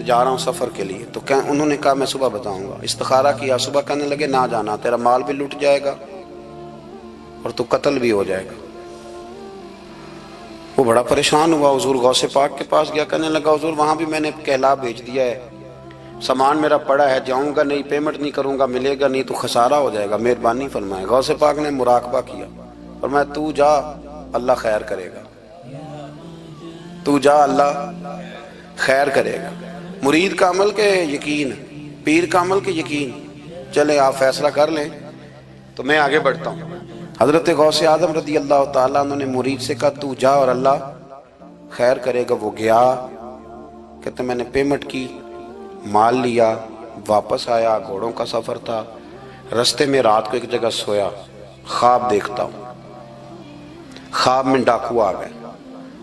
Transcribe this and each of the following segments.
جا رہا ہوں سفر کے لیے. تو انہوں نے کہا میں صبح بتاؤں گا. استخارہ کیا, صبح کہنے لگے نہ جانا, تیرا مال بھی لٹ جائے گا اور تو قتل بھی ہو جائے گا. وہ بڑا پریشان ہوا, حضور غوث پاک کے پاس گیا, کہنے لگا حضور وہاں بھی میں نے کہلا بھیج دیا ہے, سامان میرا پڑا ہے, جاؤں گا نہیں, پیمنٹ نہیں کروں گا, ملے گا نہیں تو خسارہ ہو جائے گا, مہربانی فرمائے. غوث پاک نے مراقبہ کیا, فرمایا تو جا اللہ خیر کرے گا, تو جا اللہ خیر کرے گا. مرید کا عمل کے یقین, پیر کا عمل کے یقین. چلے آپ فیصلہ کر لیں تو میں آگے بڑھتا ہوں. حضرت غوث اعظم رضی اللہ تعالیٰ عنہ نے مرید سے کہا تو جا اور اللہ خیر کرے گا. وہ گیا, کہتے میں نے پیمنٹ کی, مال لیا, واپس آیا. گھوڑوں کا سفر تھا, رستے میں رات کو ایک جگہ سویا, خواب دیکھتا ہوں. خواب میں ڈاکو آ گئے,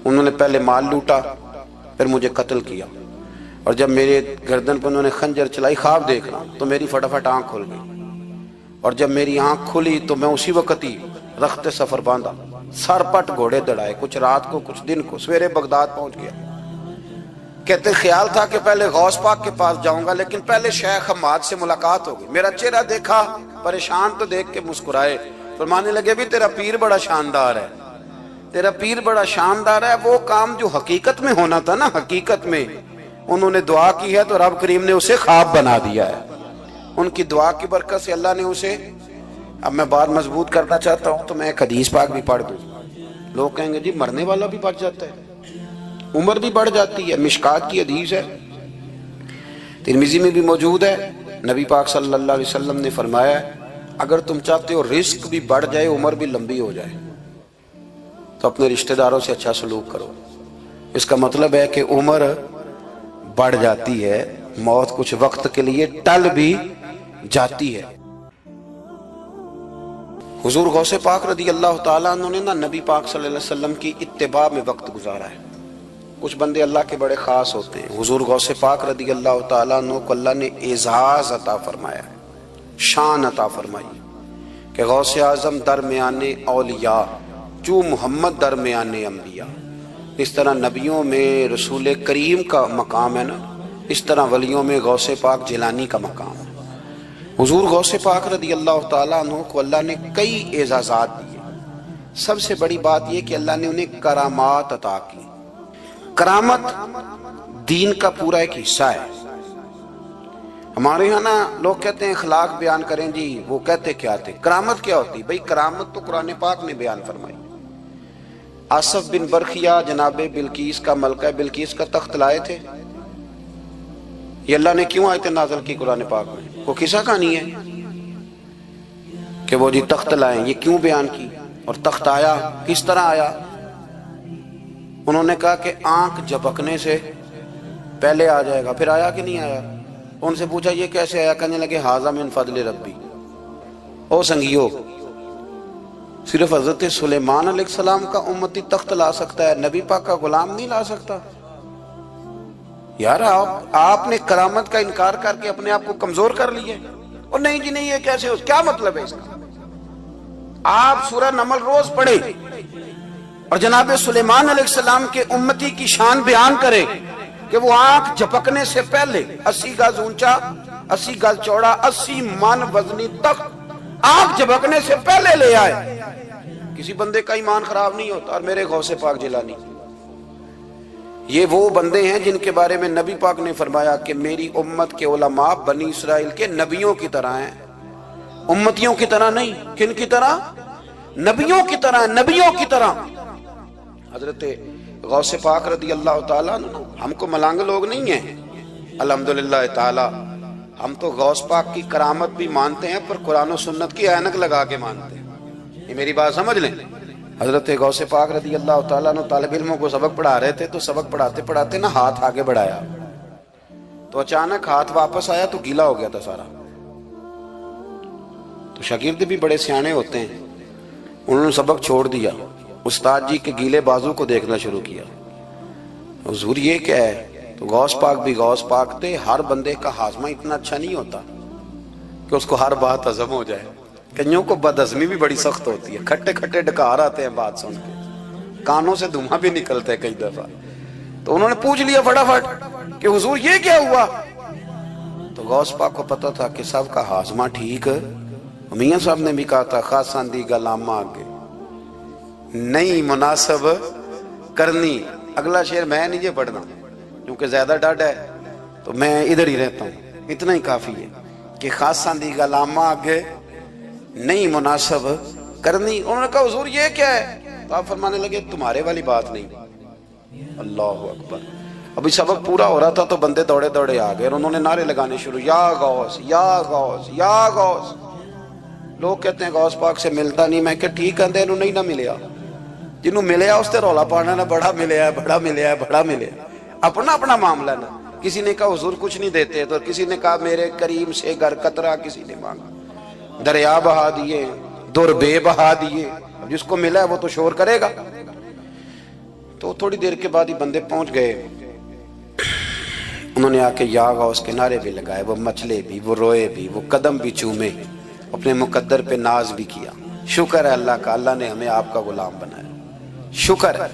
انہوں نے پہلے مال لوٹا, پھر مجھے قتل کیا, اور جب میرے گردن پر انہوں نے خنجر چلائی, خواب دیکھ رہا تو میری فٹافٹ آنکھ کھل گئی, اور جب میری آنکھ کھلی تو میں اسی وقت ہی رخت سفر باندھا, سر پٹ گھوڑے دڑائے, کچھ رات کو کچھ دن کو, سویرے بغداد پہنچ گیا. کہتے خیال تھا کہ پہلے غوث پاک کے پاس جاؤں گا, لیکن پہلے شیخ حماد سے ملاقات ہو گئی. میرا چہرہ دیکھا, پریشان تو دیکھ کے مسکرائے, فرمانے لگے بھی تیرا پیر بڑا شاندار ہے, تیرا پیر بڑا شاندار ہے. وہ کام جو حقیقت میں ہونا تھا نا, حقیقت میں انہوں نے دعا کی ہے تو رب کریم نے اسے خواب بنا دیا ہے. ان کی دعا کی برکت سے اللہ نے اسے, اب میں بات مضبوط کرنا چاہتا ہوں تو میں ایک حدیث پاک بھی پڑھ دوں. لوگ کہیں گے جی مرنے والا بھی بچ جاتا ہے, عمر بھی بڑھ جاتی ہے. مشکات کی حدیث ہے, ترمذی میں بھی موجود ہے. نبی پاک صلی اللہ علیہ وسلم نے فرمایا اگر تم چاہتے ہو رزق بھی بڑھ جائے, عمر بھی لمبی ہو جائے, تو اپنے رشتہ داروں سے اچھا سلوک کرو. اس کا مطلب ہے کہ عمر بڑھ جاتی ہے, موت کچھ وقت کے لیے ٹل بھی جاتی ہے. حضور غوث پاک رضی اللہ تعالیٰ عنہ نے نبی پاک صلی اللہ علیہ وسلم کی اتباع میں وقت گزارا ہے. کچھ بندے اللہ کے بڑے خاص ہوتے ہیں. حضور غوث پاک رضی اللہ تعالیٰ عنہ کو اللہ نے اعزاز عطا فرمایا, شان عطا فرمائی کہ غوث اعظم درمیان اولیاء جو محمد درمیان انبیاء. اس طرح نبیوں میں رسول کریم کا مقام ہے نا, اس طرح ولیوں میں غوث پاک جیلانی کا مقام ہے. حضور غوث پاک رضی اللہ تعالیٰ عنہ کو اللہ نے کئی اعزازات دیے. سب سے بڑی بات یہ کہ اللہ نے انہیں کرامات عطا کی. کرامت دین کا پورا ایک حصہ ہے. ہمارے ہاں نا لوگ کہتے ہیں اخلاق بیان کریں, جی وہ کہتے کیا تھے, کرامت کیا ہوتی؟ بھئی کرامت تو قرآن پاک نے بیان فرمائی. آصف بن برخیا جناب بلقیس کا, ملکہ بلقیس کا تخت لائے تھے. یہ اللہ نے کیوں آیت نازل کی قرآن پاک میں؟ وہ قصہ کہانی ہے کہ وہ جی تخت لائیں, یہ کیوں بیان کی؟ اور تخت آیا کس طرح آیا؟ انہوں نے کہا کہ آنکھ جھپکنے سے پہلے آ جائے گا. پھر آیا کہ نہیں آیا؟ ان سے پوچھا یہ کیسے آیا؟ کہنے لگے ھذا من فضل ربی. او سنگیو, صرف حضرت سلیمان علیہ السلام کا امتی تخت لا سکتا ہے, نبی پاک کا غلام نہیں لا سکتا؟ یار آپ نے کرامت کا انکار کر کے اپنے آپ کو کمزور کر لیا. اور نہیں جی نہیں, یہ کیسے ہو؟ کیا مطلب ہے اس کا؟ آپ سورہ نمل روز پڑھیں اور جناب سلیمان علیہ السلام کے امتی کی شان بیان کرے کہ وہ آنکھ جھپکنے سے پہلے 80 گز اونچا, 80 گز چوڑا, 80 من وزنی تخت آنکھ جھپکنے سے پہلے لے آئے. کسی بندے کا ایمان خراب نہیں ہوتا. اور میرے غوث پاک جیلانی, یہ وہ بندے ہیں جن کے بارے میں نبی پاک نے فرمایا کہ میری امت کے علماء بنی اسرائیل کے نبیوں کی طرح ہیں, امتیوں کی طرح نہیں. کن کی طرح؟ نبیوں کی طرح, نبیوں کی طرح. حضرت غوث پاک رضی اللہ تعالیٰ عنہ, ہم کو ملانگ لوگ نہیں ہیں الحمدللہ تعالیٰ. ہم تو غوث پاک کی کرامت بھی مانتے ہیں پر قرآن و سنت کی اینک لگا کے مانتے ہیں. یہ میری بات سمجھ لیں. حضرت غوث پاک رضی اللہ تعالیٰ عنہ طالب علموں کو سبق پڑھا رہے تھے, تو سبق پڑھاتے پڑھاتے نا ہاتھ آگے بڑھایا, تو اچانک ہاتھ واپس آیا تو گیلا ہو گیا تھا سارا. تو شاگرد بھی بڑے سیانے ہوتے ہیں, انہوں نے سبق چھوڑ دیا, استاد جی کے گیلے بازو کو دیکھنا شروع کیا. حضور یہ کیا ہے؟ تو غوث پاک بھی غوث پاک تھے. ہر بندے کا ہاضمہ اتنا اچھا نہیں ہوتا کہ اس کو ہر بات ہضم ہو جائے. کئیوں کو بدہضمی بھی بڑی سخت ہوتی ہے, کھٹے کھٹے ڈکار آتے ہیں بات سن کے, کانوں سے دھواں بھی نکلتے ہیں کئی دفعہ. تو انہوں نے پوچھ لیا فٹافٹ کہ حضور یہ کیا ہوا؟ تو غوث پاک کو پتا تھا کہ سب کا ہاضمہ ٹھیک ہے. میاں صاحب نے بھی کہا تھا خاصاں دی گلامہ آگے نہیں مناسب کرنی. اگلا شعر میں نہیں یہ پڑھنا کیونکہ زیادہ ڈاڈ ہے تو میں ادھر ہی رہتا ہوں. اتنا ہی کافی ہے کہ خاصاں دی گلامہ آگے نہیں مناسب کرنی. انہوں نے کہا حضور یہ کیا ہے؟ تو آپ فرمانے لگے تمہارے والی بات نہیں. اللہ اکبر. ابھی سبق پورا ہو رہا تھا تو بندے دوڑے دوڑے آ گئے اور انہوں نے نعرے لگانے شروع, یا غوث یا غوث یا غوث. لوگ کہتے ہیں غوث پاک سے ملتا نہیں. میں کہ ٹھیک ہے انہوں نہیں نہ ملیا, جنہوں ملیا اس تے رولا پانا نہ بڑا ملیا ہے بڑا ملیا ہے بڑا ملیا. اپنا اپنا معاملہ نا. کسی نے کہا حضور کچھ نہیں دیتے تو کسی نے کہا میرے کریم سے گر قطرہ کسی نے مانگا, دریا بہا دیے در بے بہا دیے. اب جس کو ملا ہے وہ تو شور کرے گا. تو تھوڑی دیر کے بعد ہی بندے پہنچ گئے. انہوں نے آ کے یا غوث کے نعرے بھی لگائے, وہ مچلے بھی, وہ روئے بھی, وہ قدم بھی چومے, اپنے مقدر پہ ناز بھی کیا. شکر ہے اللہ کا, اللہ نے ہمیں آپ کا غلام بنایا, شکر ہے.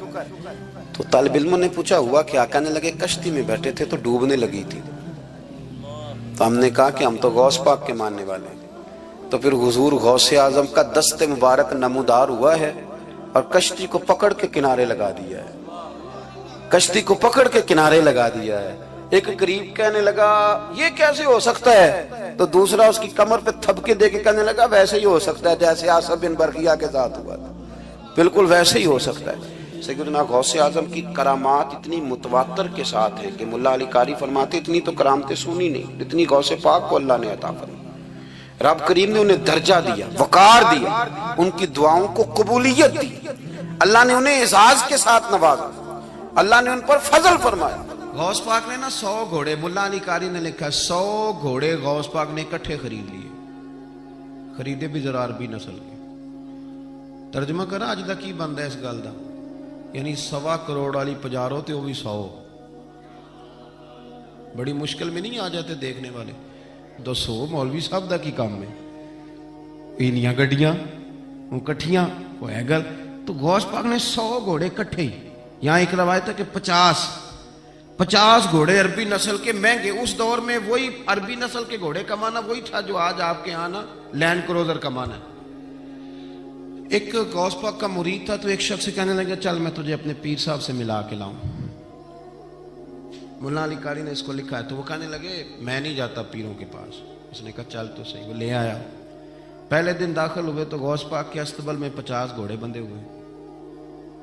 تو طالب علموں نے پوچھا ہوا کیا؟ کہنے لگے کشتی میں بیٹھے تھے تو ڈوبنے لگی تھی. تو ہم نے کہا کہ ہم تو غوث پاک کے ماننے والے ہیں. تو پھر حضور غوث اعظم کا دست مبارک نمودار ہوا ہے اور کشتی کو پکڑ کے کنارے لگا دیا ہے. کشتی کو پکڑ کے کنارے لگا دیا ہے. ایک قریب کہنے لگا یہ کیسے ہو سکتا ہے؟ تو دوسرا اس کی کمر پہ تھپکے دے کے کہنے لگا ویسے ہی ہو سکتا ہے جیسے آصف بن برقیہ کے ساتھ ہوا تھا, بالکل ویسے ہی ہو سکتا ہے. سیدنا غوث اعظم کی کرامات اتنی متواتر کے ساتھ ہیں کہ ملا علی قاری فرماتے اتنی تو کرامتیں سنی نہیں اتنی غوث پاک کو اللہ نے عطا فرمائی. رب کریم نے انہیں درجہ دیا, وقار دیا, ان کی دعاؤں کو قبولیت دی. اللہ نے انہیں اعزاز کے ساتھ نوازا, اللہ نے ان پر فضل فرمایا. غوث پاک نے نا 100 گھوڑے, ملا علی قاری نے لکھا 100 گھوڑے غوث پاک نے اکٹھے خرید لیے. خریدے بھی ذرا عربی نسل کے. ترجمہ کرا اج دا کی بندا اس گل دا, یعنی 1.25 کروڑ والی پجارو تے وہ بھی 100. بڑی مشکل میں نہیں آ جاتے دیکھنے والے. 200 مولوی صاحب دا کی کام ہے, اینیاں گڈیاں کٹھیاں وہ ہے گل. تو غوث پاک نے 100 گھوڑے کٹھے ہی. یہاں ایک روایت ہے کہ 50 گھوڑے عربی نسل کے مہنگے. اس دور میں وہی عربی نسل کے گھوڑے کمانا وہی تھا جو آج آپ کے یہاں نا لینڈ کروزر کمانا ہے. ایک غوث پاک کا مرید تھا تو ایک شخص سے کہنے لگا چل میں تجھے اپنے پیر صاحب سے ملا کے لاؤں. ملا علی قاری نے اس کو لکھا ہے. تو وہ کہنے لگے میں نہیں جاتا پیروں کے پاس. اس نے کہا چل تو صحیح. وہ لے آیا. پہلے دن داخل ہوئے تو غوث پاک کے استقبال میں 50 گھوڑے بندھے ہوئے.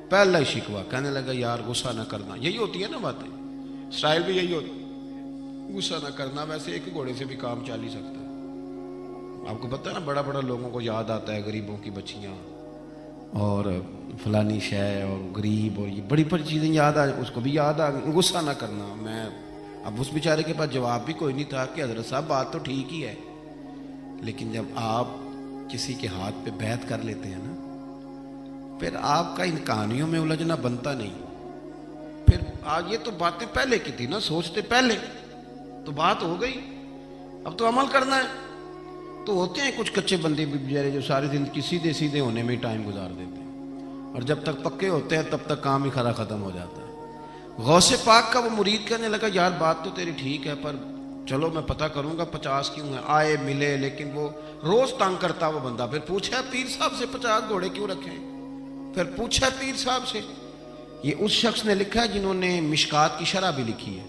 پہلا ہی شکوا, کہنے لگا یار غصہ نہ کرنا. یہی ہوتی ہے نا باتیں, اسٹائل بھی یہی ہوتی, غصہ نہ کرنا. ویسے ایک گھوڑے سے بھی کام چل ہی سکتا ہے. آپ کو پتہ ہے نا بڑا بڑا لوگوں کو یاد آتا ہے غریبوں کی بچیاں اور فلانی شے اور غریب اور یہ بڑی بڑی چیزیں یاد آ, اس کو بھی یاد آ گئی. غصہ نہ کرنا. میں اب اس بیچارے کے پاس جواب بھی کوئی نہیں تھا کہ حضرت صاحب بات تو ٹھیک ہی ہے, لیکن جب آپ کسی کے ہاتھ پہ بیعت کر لیتے ہیں نا پھر آپ کا ان کہانیوں میں الجھنا بنتا نہیں. پھر آج یہ تو باتیں پہلے کی تھی نا, سوچتے پہلے تو بات ہو گئی, اب تو عمل کرنا ہے. تو ہوتے ہیں کچھ کچے بندے بھی بیچارے جو ساری زندگی سیدھے سیدھے ہونے میں ٹائم گزار دیتے ہیں, اور جب تک پکے ہوتے ہیں تب تک کام ہی کھرا ختم ہو جاتا ہے. غوث پاک کا وہ مرید کہنے لگا یار بات تو تیری ٹھیک ہے پر چلو میں پتہ کروں گا 50 کیوں ہیں. آئے ملے, لیکن وہ روز تنگ کرتا وہ بندہ. پھر پوچھا پیر صاحب سے 50 گھوڑے کیوں رکھے ہیں. پھر پوچھا پیر صاحب سے. یہ اس شخص نے لکھا ہے جنہوں نے مشکات کی شرح بھی لکھی ہے.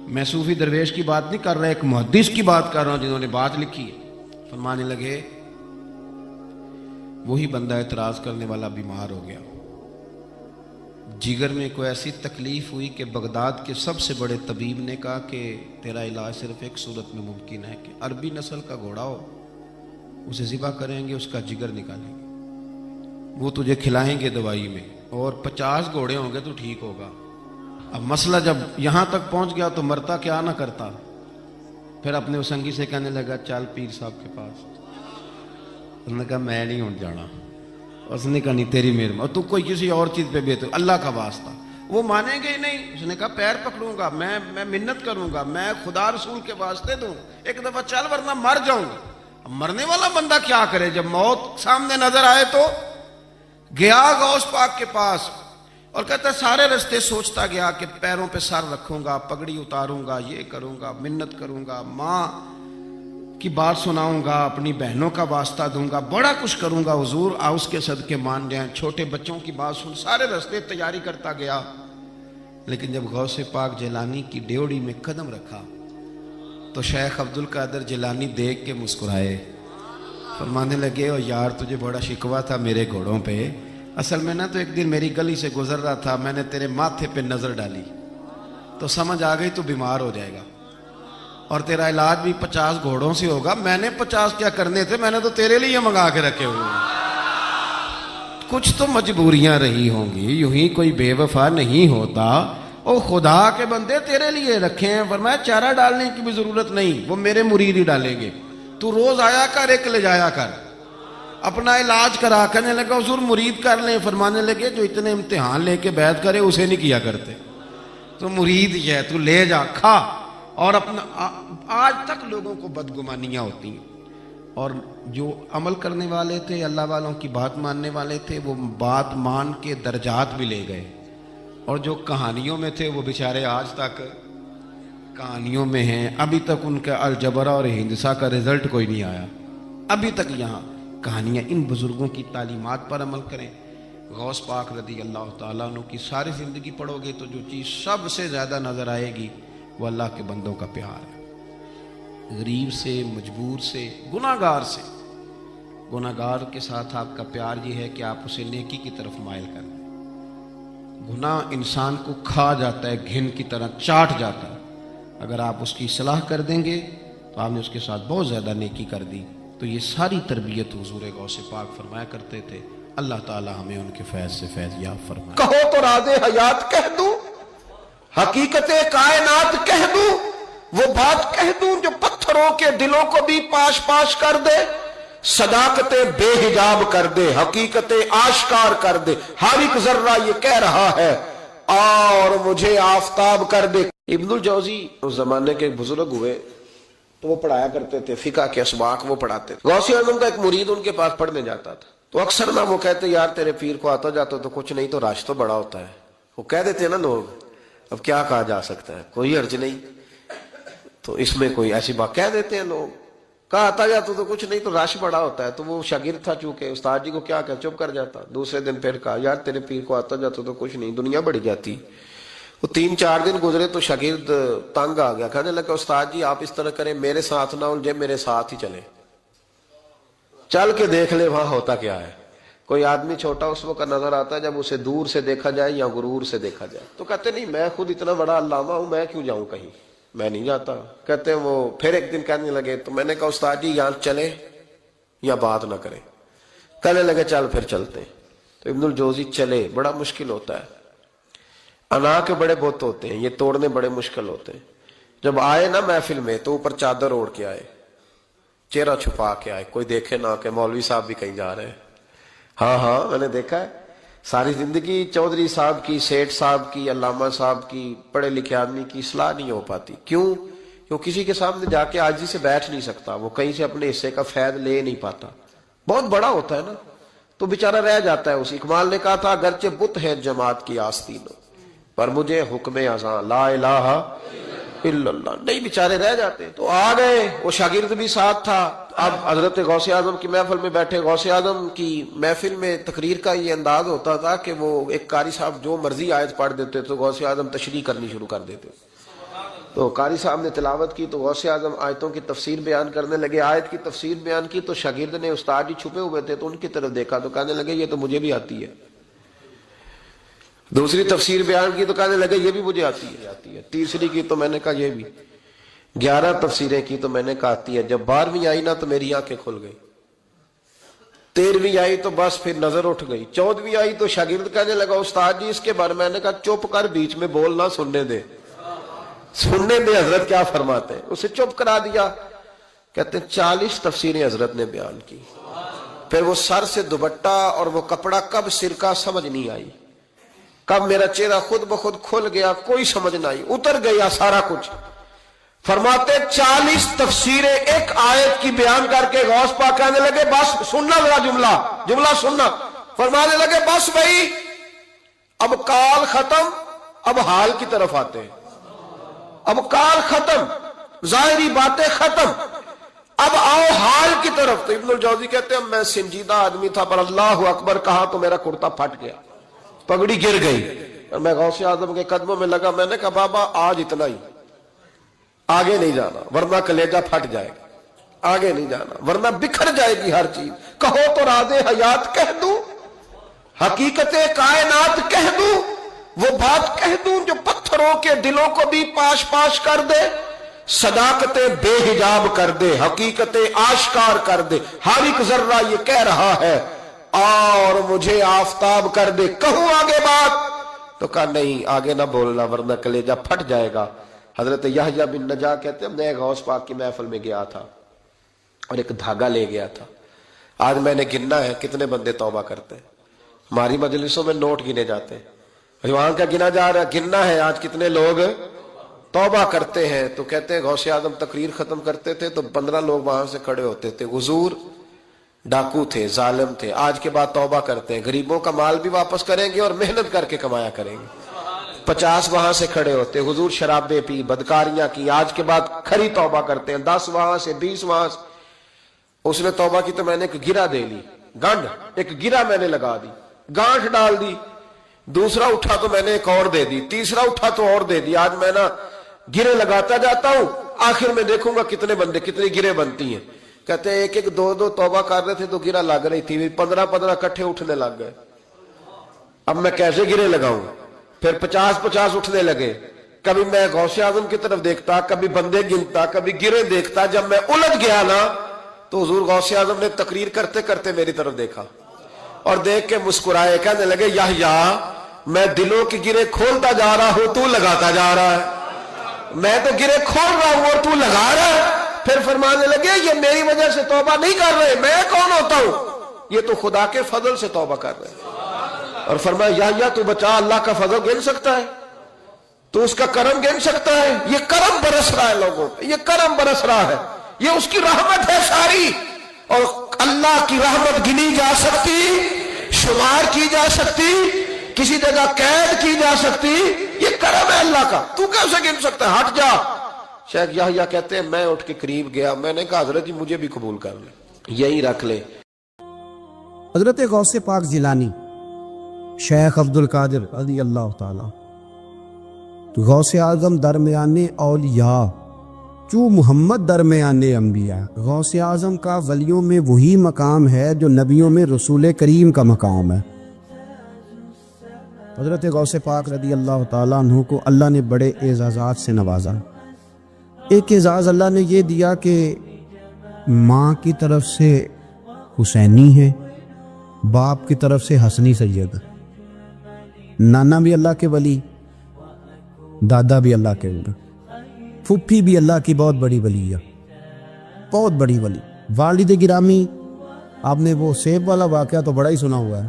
میں صوفی درویش کی بات نہیں کر رہا, ایک محدث کی بات کر رہا ہوں جنہوں نے بات لکھی ہے. فرمانے لگے وہی بندہ اعتراض کرنے والا بیمار ہو گیا, جگر میں کوئی ایسی تکلیف ہوئی کہ بغداد کے سب سے بڑے طبیب نے کہا کہ تیرا علاج صرف ایک صورت میں ممکن ہے کہ عربی نسل کا گھوڑا ہو, اسے ذبح کریں گے, اس کا جگر نکالیں گے, وہ تجھے کھلائیں گے دوائی میں, اور 50 گھوڑے ہوں گے تو ٹھیک ہوگا. اب مسئلہ جب یہاں تک پہنچ گیا تو مرتا کیا نہ کرتا. پھر اپنے اسنگی سے کہنے لگا چل پیر صاحب کے پاس. اس نے کہا میں نہیں ہوں جانا. اس نے کہا نہیں تیری مہربانی, اور تو کوئی کسی اور چیز پہ بیت اللہ کا واسطہ. وہ مانیں گے ہی نہیں. اس نے کہا پیر پکڑوں گا, میں منت کروں گا, میں خدا رسول کے واسطے دوں, ایک دفعہ چل ورنہ مر جاؤں گا. اب مرنے والا بندہ کیا کرے, جب موت سامنے نظر آئے تو گیا غوث پاک کے پاس اور کہتا ہے سارے راستے سوچتا گیا کہ پیروں پہ سر رکھوں گا، پگڑی اتاروں گا، یہ کروں گا، منت کروں گا، ماں کی بات سناؤں گا، اپنی بہنوں کا واسطہ دوں گا، بڑا کچھ کروں گا حضور اس کے صدقے مان جائیں، چھوٹے بچوں کی بات سن، سارے راستے تیاری کرتا گیا. لیکن جب غوث پاک جیلانی کی ڈیوڑی میں قدم رکھا تو شیخ عبد القادر جیلانی دیکھ کے مسکرائے، فرمانے لگے او یار تجھے بڑا شکوہ تھا میرے گھوڑوں پہ، اصل میں نا تو ایک دن میری گلی سے گزر رہا تھا، میں نے تیرے ماتھے پہ نظر ڈالی تو سمجھ آ گئی تو بیمار ہو جائے گا اور تیرا علاج بھی 50 گھوڑوں سے ہوگا. میں نے 50 کیا کرنے تھے، میں نے تو تیرے لیے منگا کے رکھے ہوئے ہیں. کچھ تو مجبوریاں رہی ہوں گی، یوں ہی کوئی بے وفا نہیں ہوتا. او خدا کے بندے تیرے لیے رکھے ہیں. فرمایا چارہ ڈالنے کی بھی ضرورت نہیں، وہ میرے مرید ہی ڈالیں گے. تو روز آیا کر، ایک لے جایا کر، اپنا علاج کرا. کرنے لگا حضور مرید کر لیں. فرمانے لگے جو اتنے امتحان لے کے بیعت کرے اسے نہیں کیا کرتے. تو مرید ہی ہے، تو لے جا کھا. اور اپنا آج تک لوگوں کو بدگمانیاں ہوتی ہیں، اور جو عمل کرنے والے تھے، اللہ والوں کی بات ماننے والے تھے، وہ بات مان کے درجات بھی لے گئے. اور جو کہانیوں میں تھے وہ بیچارے آج تک کہانیوں میں ہیں. ابھی تک ان کا الجبرا اور ہندسہ کا رزلٹ کوئی نہیں آیا. ابھی تک یہاں کہانیاں. ان بزرگوں کی تعلیمات پر عمل کریں. غوث پاک رضی اللہ تعالیٰ عنہ کی ساری زندگی پڑھو گے تو جو چیز سب سے زیادہ نظر آئے گی وہ اللہ کے بندوں کا پیار ہے. غریب سے، مجبور سے، گناہگار سے. گناہگار کے ساتھ آپ کا پیار یہ ہے کہ آپ اسے نیکی کی طرف مائل کر دیں. گناہ انسان کو کھا جاتا ہے، گھن کی طرح چاٹ جاتا ہے. اگر آپ اس کی اصلاح کر دیں گے تو آپ نے اس کے ساتھ بہت زیادہ نیکی کر دی. تو یہ ساری تربیت حضور غوث پاک فرمایا کرتے تھے. اللہ تعالی ہمیں ان کے فیض سے فیض یاب فرمائے. کہو تو راز حیات کہہ دوں، حقیقت کائنات کہہ دوں، وہ بات کہہ دوں جو پتھروں کے دلوں کو بھی پاش پاش کر دے، صداقت بے حجاب کر دے، حقیقت آشکار کر دے. ہر ایک ذرہ یہ کہہ رہا ہے اور مجھے آفتاب کر دے. ابن الجوزی اس زمانے کے بزرگ ہوئے تو وہ پڑھایا کرتے تھے، فقہ کے اسباق وہ پڑھاتے تھے. غوث اعظم کا ایک مرید ان کے پاس پڑھنے جاتا تھا تو اکثر نہ وہ کہتے یار تیرے پیر کو آتا جاتا تو کچھ نہیں، تو رش تو بڑا ہوتا ہے. وہ کہہ دیتے ہیں نا لوگ، اب کیا کہا جا سکتا ہے، کوئی حرج نہیں، تو اس میں کوئی ایسی بات کہہ دیتے ہیں لوگ. کہا آتا جاتا تو کچھ نہیں، تو رش بڑا ہوتا ہے. تو وہ شاگرد تھا چونکہ، استاد جی کو کیا کہ چپ کر جاتا. دوسرے دن پھر کہا یار تیرے پیر کو آتا جاتا تو کچھ نہیں، دنیا بڑھ جاتی. وہ 3-4 دن گزرے تو شاگرد تنگ آ گیا. کہنے لگا استاد جی آپ اس طرح کریں، میرے ساتھ نہ الجھے، میرے ساتھ ہی چلے، چل کے دیکھ لے وہاں ہوتا کیا ہے. کوئی آدمی چھوٹا اس وقت نظر آتا ہے جب اسے دور سے دیکھا جائے یا غرور سے دیکھا جائے. تو کہتے نہیں میں خود اتنا بڑا علامہ ہوں، میں کیوں جاؤں کہیں، میں نہیں جاتا. کہتے ہیں وہ پھر ایک دن کہنے لگے تو میں نے کہا استاد جی یہاں چلے یا بات نہ کریں. کہنے لگے چل پھر چلتے. تو ابن الجوزی چلے. بڑا مشکل ہوتا ہے، انا کے بڑے بت ہوتے ہیں، یہ توڑنے بڑے مشکل ہوتے ہیں. جب آئے نا محفل میں تو اوپر چادر اوڑھ کے آئے، چہرہ چھپا کے آئے، کوئی دیکھے نہ کہ مولوی صاحب بھی کہیں جا رہے ہیں. ہاں میں نے دیکھا ہے ساری زندگی چودھری صاحب کی، سیٹھ صاحب کی، علامہ صاحب کی، پڑھے لکھے آدمی کی اصلاح نہیں ہو پاتی. کیوں کسی کے سامنے جا کے عاجزی سے بیٹھ نہیں سکتا، وہ کہیں سے اپنے حصے کا فیض لے نہیں پاتا. بہت بڑا ہوتا ہے نا تو بیچارہ رہ جاتا ہے. اس اقبال نے کہا تھا اگرچہ بت ہے جماعت کی آستین پر مجھے حکم اذاں لا الہ الا اللہ. نہیں بیچارے رہ جاتے. تو آ گئے، وہ شاگرد بھی ساتھ تھا. اب حضرت غوث اعظم کی محفل میں بیٹھے. غوث اعظم کی محفل میں تقریر کا یہ انداز ہوتا تھا کہ وہ ایک قاری صاحب جو مرضی آیت پڑھ دیتے تو غوث اعظم تشریح کرنی شروع کر دیتے. تو قاری صاحب نے تلاوت کی تو غوث اعظم آیتوں کی تفسیر بیان کرنے لگے. آیت کی تفسیر بیان کی تو شاگرد نے، استاد جی چھپے ہوئے تھے تو ان کی طرف دیکھا تو کہنے لگے یہ تو مجھے بھی آتی ہے. دوسری تفسیر بیان کی تو کہنے لگے یہ بھی مجھے آتی ہے. تیسری کی تو میں نے کہا یہ بھی. 11 تفسیریں کی تو میں نے کہا آتی ہے. جب 12ویں آئی نا تو میری آنکھیں کھل گئی. 13ویں آئی تو بس پھر نظر اٹھ گئی. 14ویں آئی تو شاگرد کہنے لگا استاد جی اس کے بارے میں نے کہا چپ کر، بیچ میں بولنا، سننے دے حضرت کیا فرماتے ہیں. اسے چپ کرا دیا. کہتے ہیں 40 تفسیریں حضرت نے بیان کی. پھر وہ سر سے دوپٹہ اور وہ کپڑا کب سر کا سمجھ نہیں آئی، کب میرا چہرہ خود بخود کھل گیا کوئی سمجھ نہ آئی، اتر گیا سارا کچھ. فرماتے 40 تفسیریں ایک آیت کی بیان کر کے غوث پاک کہنے لگے بس سننا ذرا جملہ سننا. فرمانے لگے بس بھائی اب کال ختم، اب حال کی طرف آتے ہیں. اب کال ختم، ظاہری باتیں ختم، اب آؤ حال کی طرف. تو ابن الجوزی کہتے ہیں میں سنجیدہ آدمی تھا، پر اللہ اکبر کہا تو میرا کرتا پھٹ گیا، پگڑی گر گئی. میں غوث اعظم کے قدموں میں لگا. میں نے کہا بابا آج اتنا ہی، آگے نہیں جانا ورنہ کلیجہ پھٹ جائے گا. آگے نہیں جانا ورنہ بکھر جائے گی ہر چیز. کہو تو راز حیات کہہ دوں، حقیقت کائنات کہہ دوں، وہ بات کہہ دوں جو پتھروں کے دلوں کو بھی پاش پاش کر دے، صداقت بے حجاب کر دے، حقیقت آشکار کر دے. ہر ایک ذرہ یہ کہہ رہا ہے اور مجھے آفتاب کر دے. کہوں آگے بات؟ تو کہا نہیں آگے نہ بولنا ورنہ کلیجہ پھٹ جائے گا. حضرت یحییٰ بن نجاح کہتے ہیں میں غوث پاک کی محفل میں گیا تھا اور ایک دھاگا لے گیا تھا. آج میں نے گننا ہے کتنے بندے توبہ کرتے ہیں. ہماری مجلسوں میں نوٹ گنے جاتے ہیں، وہاں کیا گنا جا رہا ہے؟ گننا ہے آج کتنے لوگ توبہ کرتے ہیں. تو کہتے ہیں غوث اعظم تقریر ختم کرتے تھے تو 15 لوگ وہاں سے کھڑے ہوتے تھے. حضور ڈاکو تھے، ظالم تھے، آج کے بعد توبہ کرتے ہیں، غریبوں کا مال بھی واپس کریں گے اور محنت کر کے کمایا کریں گے. 50 وہاں سے کھڑے ہوتے، حضور شرابیں پی، بدکاریاں کی، آج کے بعد کھری توبہ کرتے ہیں. 10 وہاں سے، 20 وہاں سے. اس نے توبہ کی تو میں نے ایک گرہ دے لی، گنڈ ایک گرہ میں نے لگا دی، گانٹھ ڈال دی. دوسرا اٹھا تو میں نے ایک اور دے دی، تیسرا اٹھا تو اور دے دی. آج میں نا گرے لگاتا جاتا ہوں، آخر میں دیکھوں گا کتنے بندے کتنی گرے بنتی ہیں. کہتے ہیں ایک ایک 2 توبہ کر رہے تھے تو گرہ لگ رہی تھی، 15 کٹھے اٹھنے لگ گئے. اب میں کیسے گرے لگاؤں؟ پھر 50 اٹھنے لگے. کبھی میں غوث اعظم کی طرف دیکھتا، کبھی بندے گنتا، کبھی گرے دیکھتا. جب میں الجھ گیا نا تو حضور غوث اعظم نے تقریر کرتے کرتے میری طرف دیکھا اور دیکھ کے مسکرائے، کہنے لگے یحییٰ میں دلوں کی گرے کھولتا جا رہا ہوں، تو لگاتا جا رہا ہے. میں تو گرے کھول رہا ہوں اور تو لگا رہا ہے. پھر فرمانے لگے یہ میری وجہ سے توبہ نہیں کر رہے، میں کون ہوتا ہوں؟ یہ تو خدا کے فضل سے توبہ کر رہے ہیں. اور فرمایا یحییٰ تو بچا، اللہ کا فضل گن سکتا ہے؟ تو اس کا کرم گن سکتا ہے؟ یہ کرم برس رہا ہے لوگوں پہ، یہ کرم برس رہا ہے، یہ اس کی رحمت ہے ساری. اور اللہ کی رحمت گنی جا سکتی، شمار کی جا سکتی، کسی جگہ قید کی جا سکتی، یہ کرم ہے اللہ کا. تو کیسے گن سکتا ہے؟ ہٹ جا. شیخ یحییٰ کہتے ہیں میں اٹھ کے قریب گیا، میں نے کہا حضرت جی مجھے بھی قبول کر لے، یہی رکھ لے. حضرت غوث پاک جیلانی شیخ عبد القادر رضی اللہ تعالی غوث اعظم درمیان اولیاء چو محمد درمیان انبیاء. غوث اعظم کا ولیوں میں وہی مقام ہے جو نبیوں میں رسول کریم کا مقام ہے. حضرت غوث پاک رضی اللہ تعالیٰ عنہ کو اللہ نے بڑے اعزازات سے نوازا. ایک اعزاز اللہ نے یہ دیا کہ ماں کی طرف سے حسینی ہے، باپ کی طرف سے حسنی سید. نانا بھی اللہ کے ولی، دادا بھی اللہ کے ولی، پھپھی بھی اللہ کی بہت بڑی ولی ہے، بہت بڑی ولی. والد گرامی آپ نے وہ سیب والا واقعہ تو بڑا ہی سنا ہوا ہے،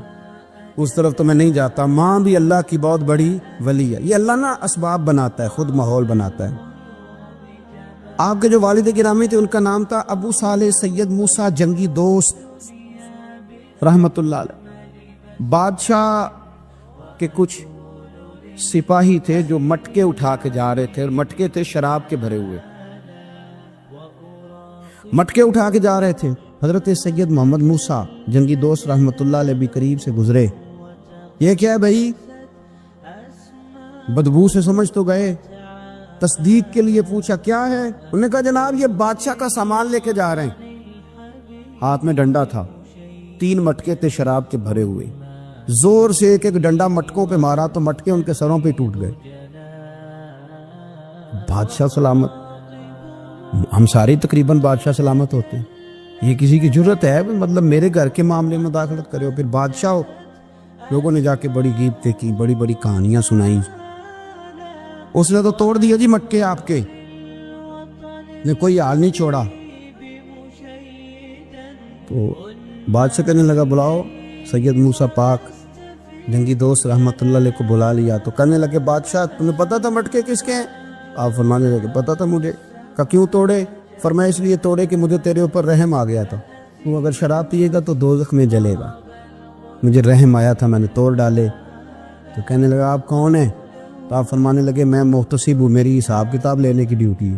اس طرف تو میں نہیں جاتا. ماں بھی اللہ کی بہت بڑی ولی ہے. یہ اللہ نا اسباب بناتا ہے، خود ماحول بناتا ہے. آپ کے جو والد گرامی تھے ان کا نام تھا ابو صالح سید موسیٰ جنگی دوست رحمت اللہ علیہ. بادشاہ کے کچھ سپاہی تھے جو مٹکے اٹھا کے جا رہے تھے، اور مٹکے تھے شراب کے بھرے ہوئے، مٹکے اٹھا کے جا رہے تھے. حضرت سید محمد موسیٰ جنگی دوست رحمت اللہ علیہ بھی قریب سے گزرے. یہ کیا ہے بھائی؟ بدبو سے سمجھ تو گئے. تصدیق کے لیے پوچھا کیا ہے؟ انہوں نے کہا جناب یہ بادشاہ کا سامان لے کے جا رہے ہیں. ہاتھ میں ڈنڈا تھا، 3 مٹکے تھے شراب کے بھرے ہوئے. زور سے ایک ڈنڈا مٹکوں پہ مارا تو مٹکے ان کے سروں پہ ٹوٹ گئے. بادشاہ سلامت. ہم سارے تقریباً بادشاہ سلامت ہوتے ہیں. یہ کسی کی جرت ہے مطلب میرے گھر کے معاملے میں داخلت کرے ہو؟ پھر بادشاہ ہو. لوگوں نے جا کے بڑی غیبتیں کی، بڑی بڑی کہانیاں سنائیں. اس نے تو توڑ دیا جی مٹکے آپ کے، نے کوئی حال نہیں چھوڑا. تو بادشاہ کہنے لگا بلاؤ سید موسیٰ پاک جنگی دوست رحمت اللہ علیہ کو بلا لیا. تو کہنے لگے بادشاہ تمہیں پتا تھا مٹکے کس کے ہیں؟ آپ فرمانے لگے پتا تھا مجھے. کہ کیوں توڑے؟ فرمایا اس لیے توڑے کہ مجھے تیرے اوپر رحم آ گیا تھا، تو اگر شراب پیے گا تو دوزخ میں جلے گا. مجھے رحم آیا تھا، میں نے توڑ ڈالے. تو کہنے لگا آپ کون ہیں؟ تو آپ فرمانے لگے میں محتسب ہوں، میری حساب کتاب لینے کی ڈیوٹی ہے،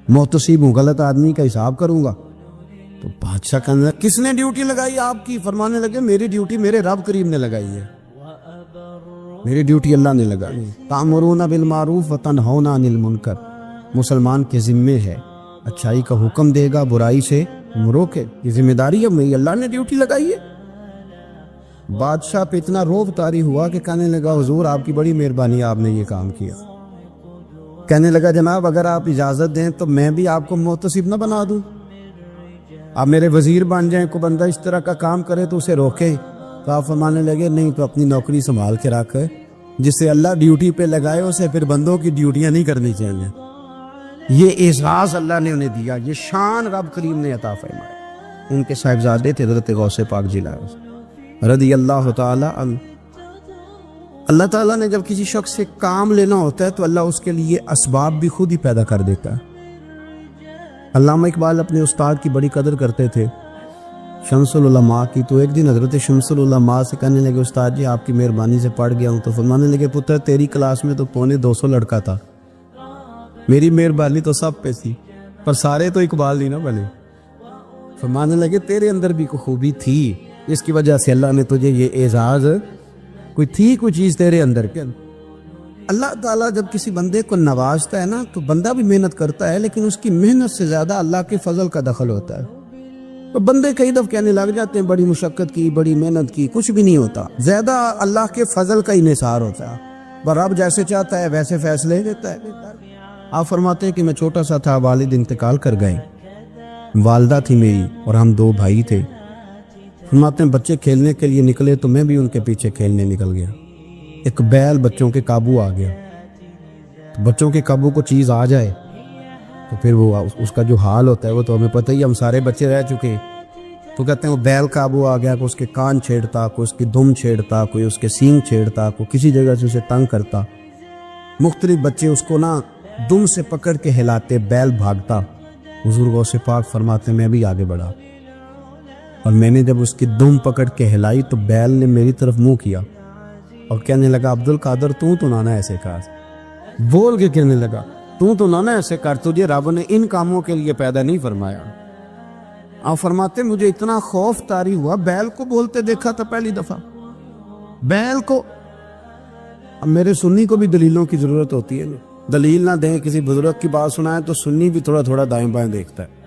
محتسب ہوں، غلط آدمی کا حساب کروں گا۔ تو بادشاہ کہنے لگا کس نے ڈیوٹی لگائی آپ کی؟ فرمانے لگے میری ڈیوٹی میرے رب کریم نے لگائی ہے، میری ڈیوٹی اللہ نے لگائی۔ تأمرون بالمعروف وتنہون عن المنکر، مسلمان کے ذمے ہے اچھائی کا حکم دے گا، برائی سے روکے، یہ ذمہ داری ہے میری، اللہ نے ڈیوٹی لگائی ہے۔ بادشاہ پہ اتنا روب طاری ہوا کہ کہنے لگا حضور آپ کی بڑی مہربانی، آپ نے یہ کام کیا۔ کہنے لگا جناب اگر آپ اجازت دیں تو میں بھی آپ کو محتسب نہ بنا دوں، آپ میرے وزیر بن جائیں، کوئی بندہ اس طرح کا کام کرے تو اسے روکے۔ تو آپ فرمانے لگے نہیں، تو اپنی نوکری سنبھال کے رکھ، جسے اللہ ڈیوٹی پہ لگائے اسے پھر بندوں کی ڈیوٹیاں نہیں کرنی چاہیے۔ یہ اعزاز اللہ نے انہیں دیا، یہ شان رب کریم نے عطا فرمایا۔ ان کے صاحبزادے تھے حضرت غوث پاک جیلانی رضی اللہ تعالی عنہ۔ اللہ تعالیٰ نے جب کسی شخص سے کام لینا ہوتا ہے تو اللہ اس کے لیے اسباب بھی خود ہی پیدا کر دیتا ہے۔ علامہ اقبال اپنے استاد کی بڑی قدر کرتے تھے، شمس العلماء کی۔ تو ایک دن حضرت شمس العلماء سے کہنے لگے استاد جی آپ کی مہربانی سے پڑھ گیا ہوں۔ تو فرمانے لگے پتر تیری کلاس میں تو 250 لڑکا تھا، میری مہربانی تو سب پہ تھی، پر سارے تو اقبال نہیں نہ بنے۔ فرمانے لگے تیرے اندر بھی کوئی خوبی تھی، اس کی وجہ سے اللہ نے تجھے یہ اعزاز، کوئی چیز تیرے اندر کے۔ اللہ تعالیٰ جب کسی بندے کو نوازتا ہے نا تو بندہ بھی محنت کرتا ہے، لیکن اس کی محنت سے زیادہ اللہ کے فضل کا دخل ہوتا ہے۔ تو بندے کئی دفعہ کہنے لگ جاتے ہیں بڑی مشقت کی، بڑی محنت کی، کچھ بھی نہیں ہوتا، زیادہ اللہ کے فضل کا انحصار ہوتا ہے، پر رب جیسے چاہتا ہے ویسے فیصلے دیتا ہے۔ آپ فرماتے ہیں کہ میں چھوٹا سا تھا، والد انتقال کر گئے، والدہ تھی میری اور ہم 2 بھائی تھے۔ فرماتے ہیں بچے کھیلنے کے لیے نکلے تو میں بھی ان کے پیچھے کھیلنے نکل گیا۔ ایک بیل بچوں کے قابو آ گیا، تو بچوں کے قابو کو چیز آ جائے تو پھر وہ اس کا جو حال ہوتا ہے وہ تو ہمیں پتہ ہی، ہم سارے بچے رہ چکے۔ تو کہتے ہیں وہ بیل قابو آ گیا، کوئی اس کے کان چھیڑتا، کوئی اس کی دم چھیڑتا، کوئی اس کے سینگ چھیڑتا، کوئی کسی جگہ سے اسے تنگ کرتا۔ مختلف بچے اس کو نا دم سے پکڑ کے ہلاتے، بیل بھاگتا۔ حضور غوث پاک فرماتے میں بھی آگے بڑھا اور میں نے جب اس کی دم پکڑ کے ہلائی تو بیل نے میری طرف منہ کیا اور کہنے لگا عبد القادر تو نانا ایسے کر، بول کے کہنے لگا تو نانا ایسے کر، تجھے رب نے ان کاموں کے لیے پیدا نہیں فرمایا۔ آپ فرماتے مجھے اتنا خوف طاری ہوا، بیل کو بولتے دیکھا تھا پہلی دفعہ، بیل کو۔ اب میرے سنی کو بھی دلیلوں کی ضرورت ہوتی ہے نا، دلیل نہ دیں، کسی بزرگ کی بات سنائیں تو سنی بھی تھوڑا تھوڑا دائیں بائیں دیکھتا ہے۔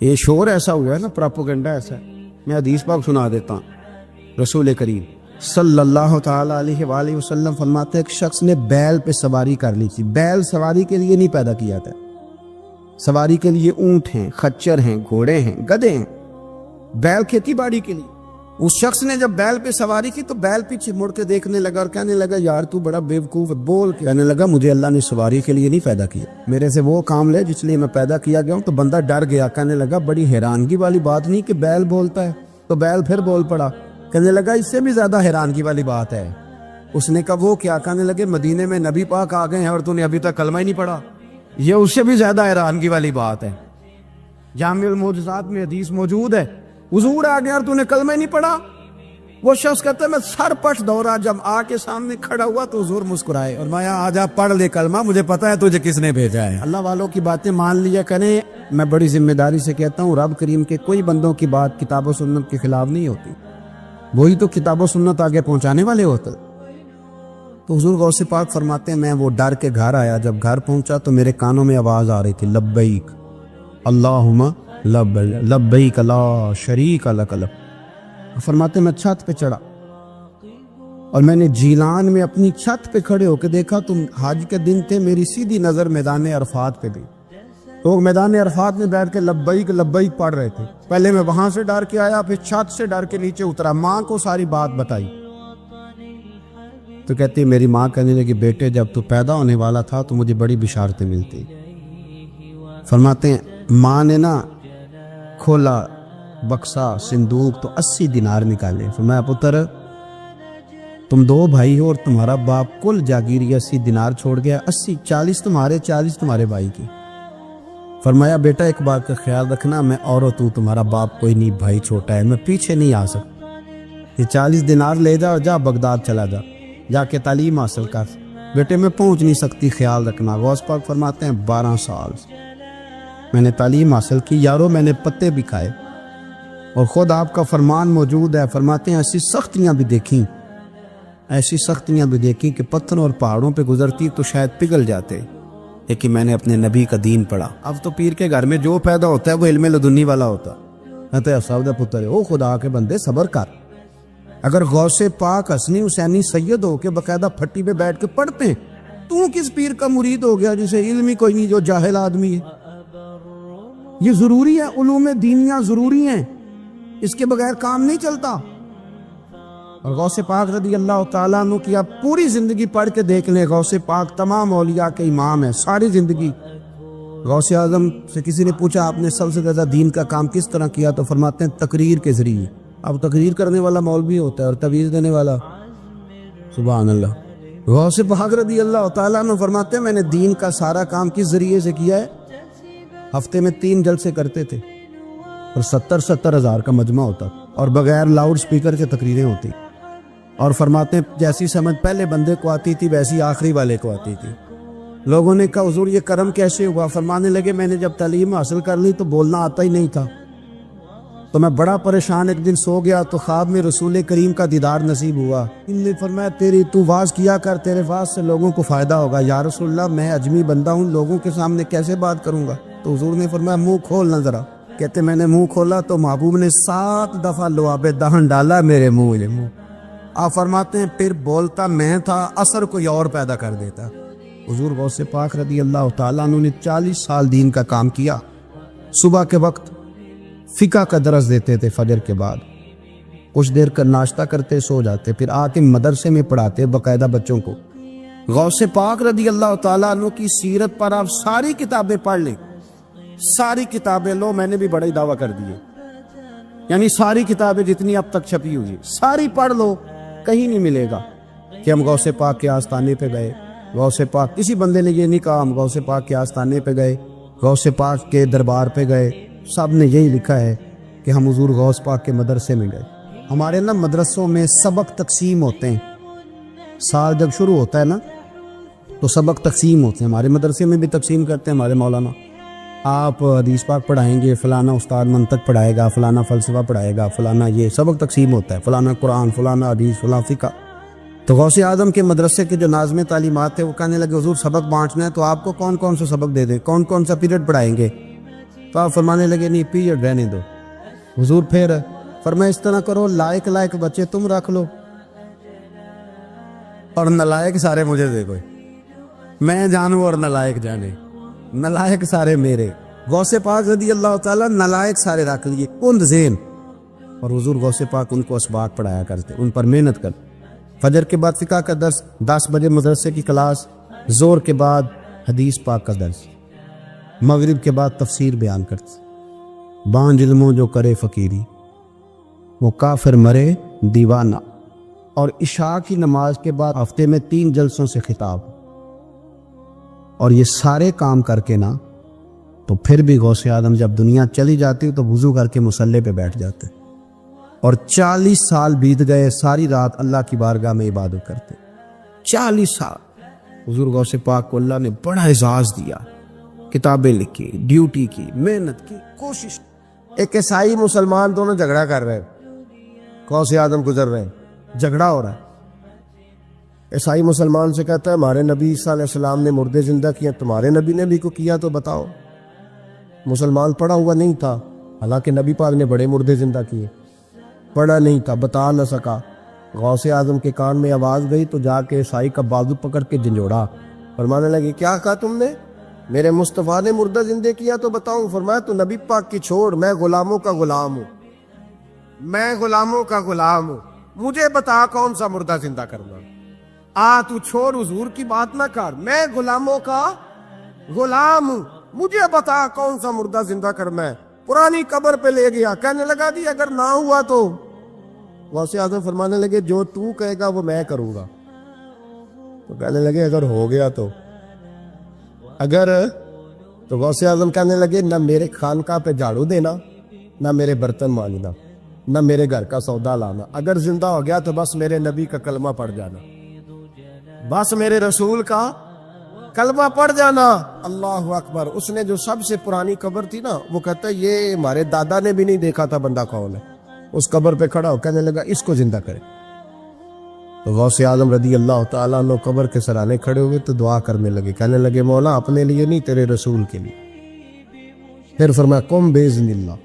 یہ شور ایسا ہوا ہے نا، پراپوگنڈا ایسا ہے۔ میں حدیث پاک سنا دیتا ہوں، رسول کریم صلی اللہ تعالی علیہ وآلہ وسلم فرماتے ہیں ایک شخص نے بیل پہ سواری کر لی تھی۔ بیل سواری کے لیے نہیں پیدا کیا تھا، سواری کے لیے اونٹ ہیں، خچر ہیں، گھوڑے ہیں، گدھے ہیں، بیل کھیتی باڑی کے لیے۔ اس شخص نے جب بیل پہ سواری کی تو بیل پیچھے مڑ کے دیکھنے لگا اور کہنے لگا یار تو بڑا بیوقوف ہے، بول کے کہنے لگا مجھے اللہ نے سواری کے لیے نہیں پیدا کیا، میرے سے وہ کام لے جس لیے میں پیدا کیا گیا ہوں۔ تو بندہ ڈر گیا، کہنے لگا بڑی حیرانگی والی بات نہیں کہ بیل بولتا ہے، تو بیل پھر بول پڑا۔ کہنے لگا اس سے بھی زیادہ حیرانگی والی بات ہے۔ اس نے کہا وہ کیا؟ کہنے لگے مدینے میں نبی پاک آ گئے ہیں اور تو نے ابھی تک کلمہ ہی نہیں پڑھا، یہ اس سے بھی زیادہ حیرانگی والی بات ہے۔ جامع المعجزات میں حدیث موجود ہے، حضور آ گیا اور تو نے کلمہ ہی نہیں پڑھا۔ وہ شخص کہتا ہے میں سر پٹ دورا، جب آ کے سامنے کھڑا ہوا تو حضور مسکرائے اور میں آ جا پڑھ لے کلمہ، مجھے پتا ہے تجھے کس نے بھیجا ہے۔ اللہ والوں کی باتیں مان لیا کریں، میں بڑی ذمہ داری سے کہتا ہوں رب کریم کے کوئی بندوں کی بات کتاب و سنت کے خلاف نہیں ہوتی، وہی تو کتاب و سنت آگے پہنچانے والے ہوتے۔ تو حضور غوث پاک فرماتے ہیں میں وہ ڈر کے گھر آیا، جب گھر پہنچا تو میرے کانوں میں آواز آ رہی تھی لبیک اللہم لبیک لا شریک لک لبیک۔ فرماتے میں چھت پہ چڑھا اور میں نے جیلان میں اپنی چھت پہ کھڑے ہو کے دیکھا تو حج کے دن تھے، میری سیدھی نظر میدان عرفات پہ گئی، لوگ میدان عرفات میں بیٹھ کے لبیک لبیک پڑھ رہے تھے۔ پہلے میں وہاں سے ڈر کے آیا، پھر چھت سے ڈر کے نیچے اترا، ماں کو ساری بات بتائی تو کہتی میری ماں کہنے لگی بیٹے جب تو پیدا ہونے والا تھا تو مجھے بڑی بشارتیں ملتی۔ فرماتے ہیں ماں نے نا کھولا بکسا صندوق تو 80 دینار نکالے۔ فرمایا پتر تم 2 بھائی ہو اور تمہارا باپ کل جاگیری 80 دینار چھوڑ گیا، 80 40 تمہارے 40 تمہارے بھائی کی۔ فرمایا بیٹا ایک بات کا خیال رکھنا، میں اور تو تمہارا باپ کوئی نہیں، بھائی چھوٹا ہے، میں پیچھے نہیں آ سکتا۔ یہ 40 دینار لے جا اور جا بغداد چلا جا کے تعلیم حاصل کر. بیٹے میں پہنچ نہیں سکتی، خیال رکھنا. غوث پاک فرماتے ہیں 12 سال میں نے تعلیم حاصل کی یارو، میں نے پتے بھی کھائے، اور خود آپ کا فرمان موجود ہے. فرماتے ہیں ایسی سختیاں بھی دیکھیں کہ پتھروں اور پہاڑوں پہ گزرتی تو شاید پگھل جاتے، لیکن میں نے اپنے نبی کا دین پڑھا. اب تو پیر کے گھر میں جو پیدا ہوتا ہے وہ علم لدنی والا ہوتا. صاحب پتر ہے، او خدا کے بندے صبر کر. اگر غوث پاک حسنی حسینی سید ہو کے باقاعدہ پھٹی پہ بیٹھ کے پڑھتے ہیں، تو کس پیر کا مرید ہو گیا جسے علم ہی کوئی نہیں، جو جاہل آدمی ہے؟ یہ ضروری ہے، علوم دینیاں ضروری ہیں، اس کے بغیر کام نہیں چلتا. اور غوث پاک رضی اللہ تعالیٰ عنہ کی آپ پوری زندگی پڑھ کے دیکھ لیں. غوث پاک تمام اولیاء کے امام ہیں ساری زندگی. غوث اعظم سے کسی نے پوچھا آپ نے سب سے زیادہ دین کا کام کس طرح کیا، تو فرماتے ہیں تقریر کے ذریعے. اب تقریر کرنے والا مولوی ہوتا ہے اور تویز دینے والا، سبحان اللہ. غوث پاک رضی اللہ تعالیٰ عنہ فرماتے ہیں میں نے دین کا سارا کام کس ذریعے سے کیا ہے. ہفتے میں 3 جلسے کرتے تھے اور 70 ہزار کا مجمع ہوتا اور بغیر لاؤڈ سپیکر کے تقریریں ہوتی. اور فرماتے ہیں جیسی سمجھ پہلے بندے کو آتی تھی ویسی آخری والے کو آتی تھی. لوگوں نے کہا حضور یہ کرم کیسے ہوا؟ فرمانے لگے میں نے جب تعلیم حاصل کر لی تو بولنا آتا ہی نہیں تھا، تو میں بڑا پریشان ایک دن سو گیا تو خواب میں رسول کریم کا دیدار نصیب ہوا. ان نے فرمایا تو واز کیا کر، تیرے واز سے لوگوں کو فائدہ ہوگا. یا رسول اللہ میں اجمی بندہ ہوں، لوگوں کے سامنے کیسے بات کروں گا؟ تو حضور نے فرمایا منہ کھولنا ذرا. کہتے میں نے منہ کھولا تو محبوب نے 7 دفعہ لعاب دہن ڈالا میرے منہ. آپ فرماتے ہیں پھر بولتا میں تھا، اثر کوئی اور پیدا کر دیتا. حضور غوث پاک رضی اللہ تعالیٰ عنہ نے 40 سال دین کا کام کیا. صبح کے وقت فقہ کا درس دیتے تھے، فجر کے بعد کچھ دیر کا ناشتہ کرتے سو جاتے، پھر آ کے مدرسے میں پڑھاتے باقاعدہ بچوں کو. غوث پاک رضی اللہ تعالیٰ عنہ کی سیرت پر آپ ساری کتابیں پڑھ لیں، ساری کتابیں لو. میں نے بھی بڑے دعویٰ کر دیے، یعنی ساری کتابیں جتنی اب تک چھپی ہوئی ساری پڑھ لو، کہیں نہیں ملے گا کہ ہم غوث پاک کے آستانے پہ گئے. غوث پاک کسی بندے نے یہ نہیں کہا ہم غوث پاک کے آستانے پہ گئے، غوث پاک کے دربار پہ گئے. سب نے یہی لکھا ہے کہ ہم حضور غوث پاک کے مدرسے میں گئے. ہمارے نا مدرسوں میں سبق تقسیم ہوتے ہیں، سال جب شروع ہوتا ہے نا تو سبق تقسیم ہوتے ہیں. ہمارے مدرسے میں بھی تقسیم کرتے ہیں ہمارے مولانا. آپ حدیث پاک پڑھائیں گے، فلانا استاد منطق پڑھائے گا، فلانا فلسفہ پڑھائے گا، فلانا یہ سبق تقسیم ہوتا ہے، فلانا قرآن، فلانا حدیث، فلانا فقہ. تو غوث اعظم کے مدرسے کے جو ناظم تعلیمات تھے وہ کہنے لگے حضور سبق بانٹنا ہے تو آپ کو کون کون سا سبق دے دیں، کون کون سا پیریڈ پڑھائیں گے؟ تو آپ فرمانے لگے نہیں پیریڈ رہنے دو. حضور پھر فرمایا اس طرح کرو لائق بچے تم رکھ لو اور نالائق سارے مجھے دے کوئی، میں جانوں اور نالائق جانے، نالائق سارے میرے. غوث پاک رضی اللہ تعالیٰ نالائق سارے رکھ لیے کند ذہن. اور حضور غوث پاک ان کو اسباق پڑھایا کرتے، ان پر محنت کر. فجر کے بعد فقہ کا درس، 10 بجے مدرسے کی کلاس، زور کے بعد حدیث پاک کا درس، مغرب کے بعد تفسیر بیان کرتے. بانج علموں جو کرے فقیری وہ کافر مرے دیوانہ. اور عشاء کی نماز کے بعد ہفتے میں 3 جلسوں سے خطاب. اور یہ سارے کام کر کے نا تو پھر بھی غوث اعظم جب دنیا چلی جاتی تو وضو کر کے مصلی پہ بیٹھ جاتے. اور 40 سال بیت گئے، ساری رات اللہ کی بارگاہ میں عبادت کرتے. 40 سال حضور غوث پاک کو اللہ نے بڑا اعزاز دیا، کتابیں لکھی، ڈیوٹی کی، محنت کی، کوشش. ایک عیسائی مسلمان دونوں جھگڑا کر رہے ہیں، غوث اعظم گزر رہے ہیں، جھگڑا ہو رہا ہے. عیسائی مسلمان سے کہتا ہے ہمارے نبی عیسیٰ علیہ السلام نے مردے زندہ کیا، تمہارے نبی نے بھی کو کیا تو بتاؤ. مسلمان پڑھا ہوا نہیں تھا، حالانکہ نبی پاک نے بڑے مردے زندہ کیے، پڑھا نہیں تھا، بتا نہ سکا. غوث اعظم کے کان میں آواز گئی تو جا کے عیسائی کا بازو پکڑ کے جھنجھوڑا. فرمانے لگے کیا کہا تم نے؟ میرے مصطفیٰ نے مردہ زندہ کیا تو بتاؤں. فرمایا تو نبی پاک کی چھوڑ، میں غلاموں کا غلام ہوں، میں غلاموں کا غلام ہوں، مجھے بتا کون سا مردہ زندہ کرنا. تو چھوڑ حضور کی بات نہ کر، میں غلاموں کا غلام ہوں، مجھے بتا کون سا مردہ زندہ کرنا ہے. پرانی قبر پہ لے گیا، کہنے لگا دی اگر نہ ہوا تو. غوث اعظم فرمانے لگے جو تو کہے گا وہ میں کروں گا. تو کہنے لگے اگر ہو گیا تو غوث اعظم کہنے لگے نہ میرے خانقاہ پہ جھاڑو دینا، نہ میرے برتن مانجنا، نہ میرے گھر کا سودا لانا، اگر زندہ ہو گیا تو بس میرے نبی کا کلمہ پڑھ جانا، بس میرے رسول کا کلمہ پڑھ جانا۔ اللہ اکبر۔ اس نے جو سب سے پرانی قبر تھی نا، وہ کہتا ہے یہ ہمارے دادا نے بھی نہیں دیکھا تھا بندہ کون ہے۔ اس قبر پہ کھڑا ہو کہنے لگا اس کو زندہ کرے۔ تو غوث اعظم رضی اللہ تعالیٰ عنہ قبر کے سرانے کھڑے ہوئے تو دعا کرنے لگے، کہنے لگے مولا اپنے لیے نہیں، تیرے رسول کے لیے۔ پھر فرمایا قم باذن اللہ،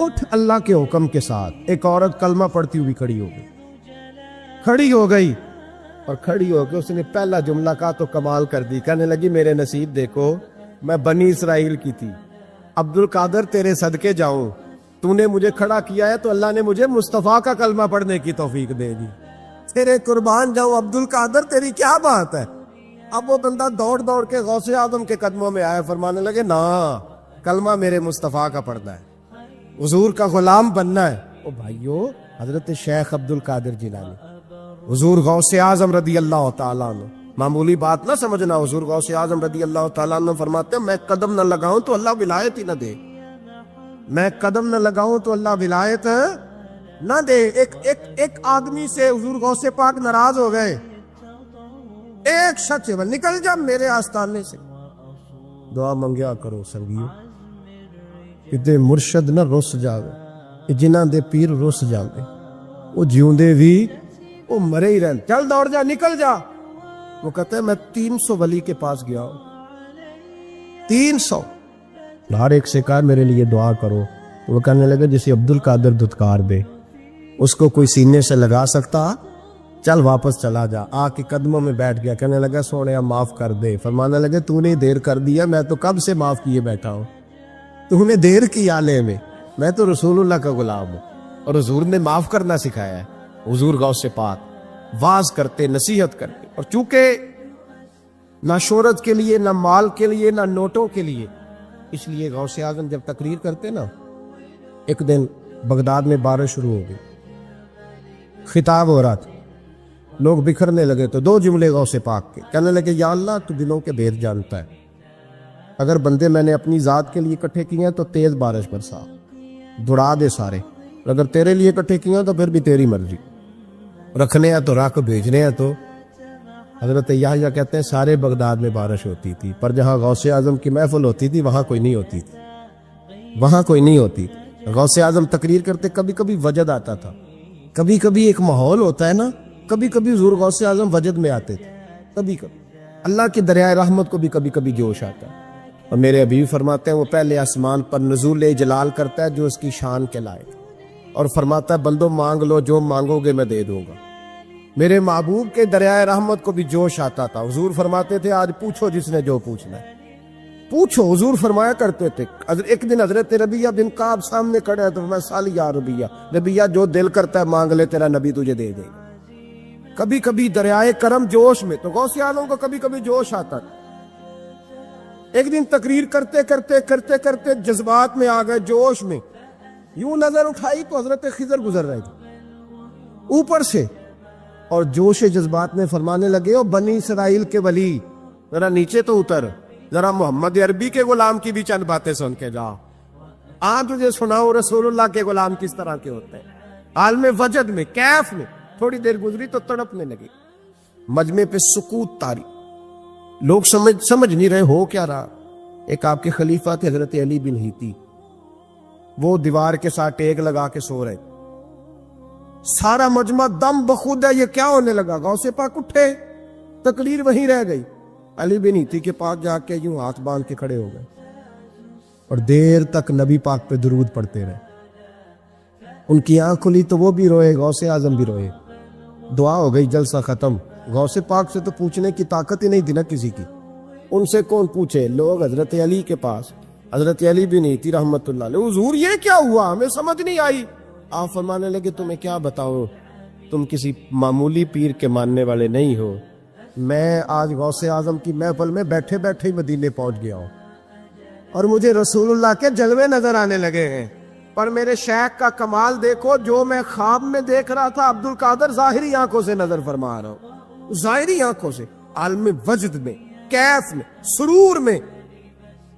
اٹھ اللہ کے حکم کے ساتھ۔ ایک عورت کلمہ پڑھتی ہوئی کھڑی ہو گئی اور کھڑی ہو کے اس نے پہلا جملہ کہا تو کمال کر دی، کہنے لگی میرے نصیب دیکھو، میں بنی اسرائیل کی تھی، عبد القادر تیرے صدقے جاؤں، تو نے مجھے کھڑا کیا ہے تو اللہ نے مجھے مصطفیٰ کا کلمہ پڑھنے کی توفیق دے دی، تیرے قربان جاؤں عبد القادر، تیری کیا بات ہے۔ اب وہ بندہ دوڑ دوڑ کے غوث اعظم کے قدموں میں آیا، فرمانے لگے نا کلمہ میرے مصطفیٰ کا پڑھنا ہے، حضور کا غلام بننا ہے۔ او بھائیو، حضرت شیخ عبد القادر جیلانی، حضور غوث اعظم رضی اللہ تعالیٰ عنہ، معمولی بات نہ سمجھنا، حضور غوث اعظم رضی اللہ تعالیٰ عنہ فرماتے ہیں میں قدم نہ لگاؤں تو اللہ ولایت ہی نہ دے، میں قدم نہ لگاؤں تو اللہ ولایت نہ دے۔ ایک آدمی سے حضور غوث پاک ناراض ہو گئے، ایک شخص سے نکل جا میرے آستانے سے، دعا منگیا کرو سنگیو، کتے مرشد نہ رس جاوے، جنہاں دے پیر رس جاوے، وہ جیوندے بھی وہ مرے ہی رہن، چل دوڑ جا نکل جا۔ وہ کہتا ہے میں 300 ولی کے پاس گیا ہوں، 300، ہر ایک سے کہا میرے لیے دعا کرو۔ وہ کہنے لگا جسے عبد القادر دھتکار دے اس کو کوئی سینے سے لگا سکتا، چل واپس چلا جا۔ آ کے قدموں میں بیٹھ گیا، کہنے لگا سونے معاف کر دے۔ فرمانے لگے تو نے دیر کر دیا، میں تو کب سے معاف کیے بیٹھا ہوں، تو نے دیر کی آلے میں تو رسول اللہ کا غلام ہوں، اور حضور نے معاف کرنا سکھایا ہے۔ حضور غوث پاک واز کرتے، نصیحت کرتے، اور چونکہ نہ شہرت کے لیے، نہ مال کے لیے، نہ نوٹوں کے لیے، اس لیے غوث اعظم جب تقریر کرتے نا، ایک دن بغداد میں بارش شروع ہو گئی، خطاب ہو رہا تھا، لوگ بکھرنے لگے تو 2 جملے غوث پاک کے، کہنے لگے یا اللہ تو دلوں کے بھید جانتا ہے، اگر بندے میں نے اپنی ذات کے لیے اکٹھے کیے ہیں تو تیز بارش برسا، دڑا دے سارے، اگر تیرے لیے اکٹھے کیے ہیں تو پھر بھی تیری مرضی، رکھنے ہیں تو رکھ، بھیجنے ہیں تو۔ حضرت یحییٰ کہتے ہیں سارے بغداد میں بارش ہوتی تھی، پر جہاں غوث اعظم کی محفل ہوتی تھی وہاں کوئی نہیں ہوتی تھی، وہاں کوئی نہیں ہوتی تھی۔ غوث اعظم تقریر کرتے، کبھی کبھی وجد آتا تھا، کبھی کبھی ایک ماحول ہوتا ہے نا، کبھی کبھی حضور غوث اعظم وجد میں آتے تھے، کبھی کبھی اللہ کی دریائے رحمت کو بھی کبھی کبھی جوش آتا ہے۔ اور میرے حبیب فرماتے ہیں وہ پہلے آسمان پر نزول جلال کرتا ہے جو اس کی شان کے لائق، اور فرماتا ہے بندو مانگ لو، جو مانگو گے میں دے دوں گا۔ میرے محبوب کے دریائے رحمت کو بھی جوش آتا تھا، حضور فرماتے تھے آج پوچھو جس نے جو پوچھنا ہے پوچھو، حضور فرمایا کرتے تھے۔ ایک دن حضرت ربیہ بن کعب سامنے کھڑے ہیں تو میں سالی یا ربیہ جو دل کرتا ہے مانگ لے، تیرا نبی تجھے دے دے گا۔ کبھی کبھی دریائے کرم جوش میں، تو غوث اعظم کو کبھی کبھی جوش آتا تھا۔ ایک دن تقریر کرتے کرتے کرتے کرتے جذبات میں آ گئے، جوش میں، یوں نظر اٹھائی تو حضرت خضر گزر رہے تھے اوپر سے، اور جوش جذبات میں فرمانے لگے او بنی اسرائیل کے ولی ذرا نیچے تو اتر، ذرا محمد عربی کے غلام کی بھی چند باتیں سن کے جا، تجھے سناؤ رسول اللہ کے غلام کس طرح کے ہوتے ہیں۔ عالم وجد میں، کیف میں تھوڑی دیر گزری تو تڑپنے لگی، مجمع پہ سکوت تاری، لوگ سمجھ نہیں رہے ہو کیا رہا۔ ایک آپ کے خلیفہ تھے حضرت علی بن ہیتی، وہ دیوار کے ساتھ ٹیک لگا کے سو رہے، سارا مجمع دم بخود ہے، یہ کیا ہونے لگا؟ غوث پاک اٹھے، تقریر وہیں رہ گئی، علی بن ہیتی کے پاس جا کے یوں ہاتھ باندھ کے کھڑے ہو گئے، اور دیر تک نبی پاک پہ درود پڑھتے رہے۔ ان کی آنکھ کھلی تو وہ بھی روئے، غوث اعظم بھی روئے، دعا ہو گئی، جلسہ ختم۔ غوث پاک سے تو پوچھنے کی طاقت ہی نہیں تھی نا کسی کی، ان سے کون پوچھے؟ لوگ حضرت علی کے پاس، حضرت علی بن ہیتی رحمت اللہ علیہ، حضور یہ کیا ہوا؟ ہمیں سمجھ نہیں آئی۔ آپ فرمانے لگے تمہیں کیا بتاؤں، تم کسی معمولی پیر کے ماننے والے نہیں ہو، میں آج غوث اعظم کی محفل میں بیٹھے بیٹھے ہی مدینے پہنچ گیا ہوں، اور مجھے رسول اللہ کے جلوے نظر آنے لگے ہیں، پر میرے شیخ کا کمال دیکھو، جو میں خواب میں دیکھ رہا تھا عبد القادر ظاہری آنکھوں سے نظر فرما رہا ہوں، ظاہری آنکھوں سے، عالم وجد میں، کیف میں، سرور میں۔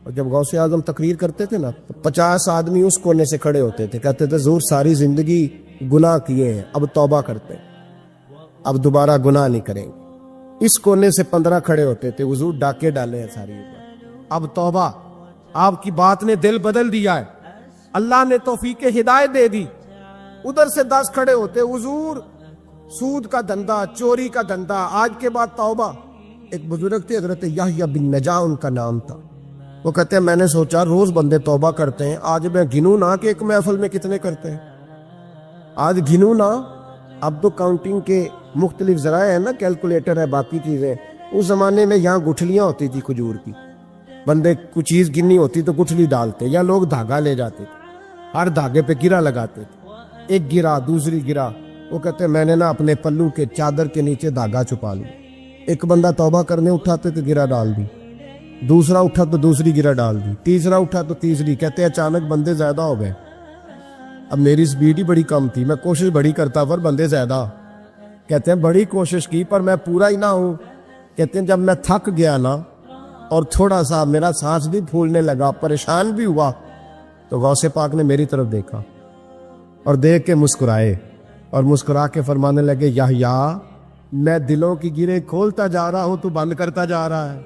اور جب غوث اعظم تقریر کرتے تھے نا تو 50 آدمی اس کونے سے کھڑے ہوتے تھے, کہتے تھے حضور ساری زندگی گناہ کیے ہیں, اب توبہ کرتے ہیں, اب دوبارہ گناہ نہیں کریں گے. اس کونے سے 15 کھڑے ہوتے تھے, حضور ڈاکے ڈالے ہیں ساری عمر, اب توبہ. آپ کی بات نے دل بدل دیا ہے, اللہ نے توفیق ہدایت دے دی. ادھر سے 10 کھڑے ہوتے, حضور سود کا دھندا, چوری کا دھندا, آج کے بعد توبہ. ایک بزرگ تھے حضرت یحییٰ بن نجاح ان کا نام تھا, وہ کہتے ہیں میں نے سوچا روز بندے توبہ کرتے ہیں, آج میں گنوں نہ کہ ایک محفل میں کتنے کرتے ہیں, آج گنوں نہ. اب تو کاؤنٹنگ کے مختلف ذرائع ہیں نا, کیلکولیٹر ہے, باقی چیزیں. اس زمانے میں یہاں گٹھلیاں ہوتی تھی کھجور کی, بندے کچھ چیز گننی ہوتی تو گٹھلی ڈالتے, یا لوگ دھاگا لے جاتے تھے, ہر دھاگے پہ گرا لگاتے تھے, ایک گرا دوسری گرا. وہ کہتے ہیں میں نے نا اپنے پلو کے چادر کے نیچے دھاگا چھپا لیا. ایک بندہ توبہ کرنے اٹھاتے تو گرا ڈال دی, دوسرا اٹھا تو دوسری گرا ڈال دی, تیسرا اٹھا تو تیسری. کہتے ہیں اچانک بندے زیادہ ہو گئے. اب میری سپیڈ ہی بڑی کم تھی, میں کوشش بڑی کرتا پر بندے زیادہ. کہتے ہیں بڑی کوشش کی پر میں پورا ہی نہ ہوں. کہتے ہیں جب میں تھک گیا نا اور تھوڑا سا میرا سانس بھی پھولنے لگا, پریشان بھی ہوا, تو غوث پاک نے میری طرف دیکھا اور دیکھ کے مسکرائے, اور مسکرا کے فرمانے لگے یحییٰ میں دلوں کی گرے کھولتا جا رہا ہوں, تو بند کرتا جا رہا ہے.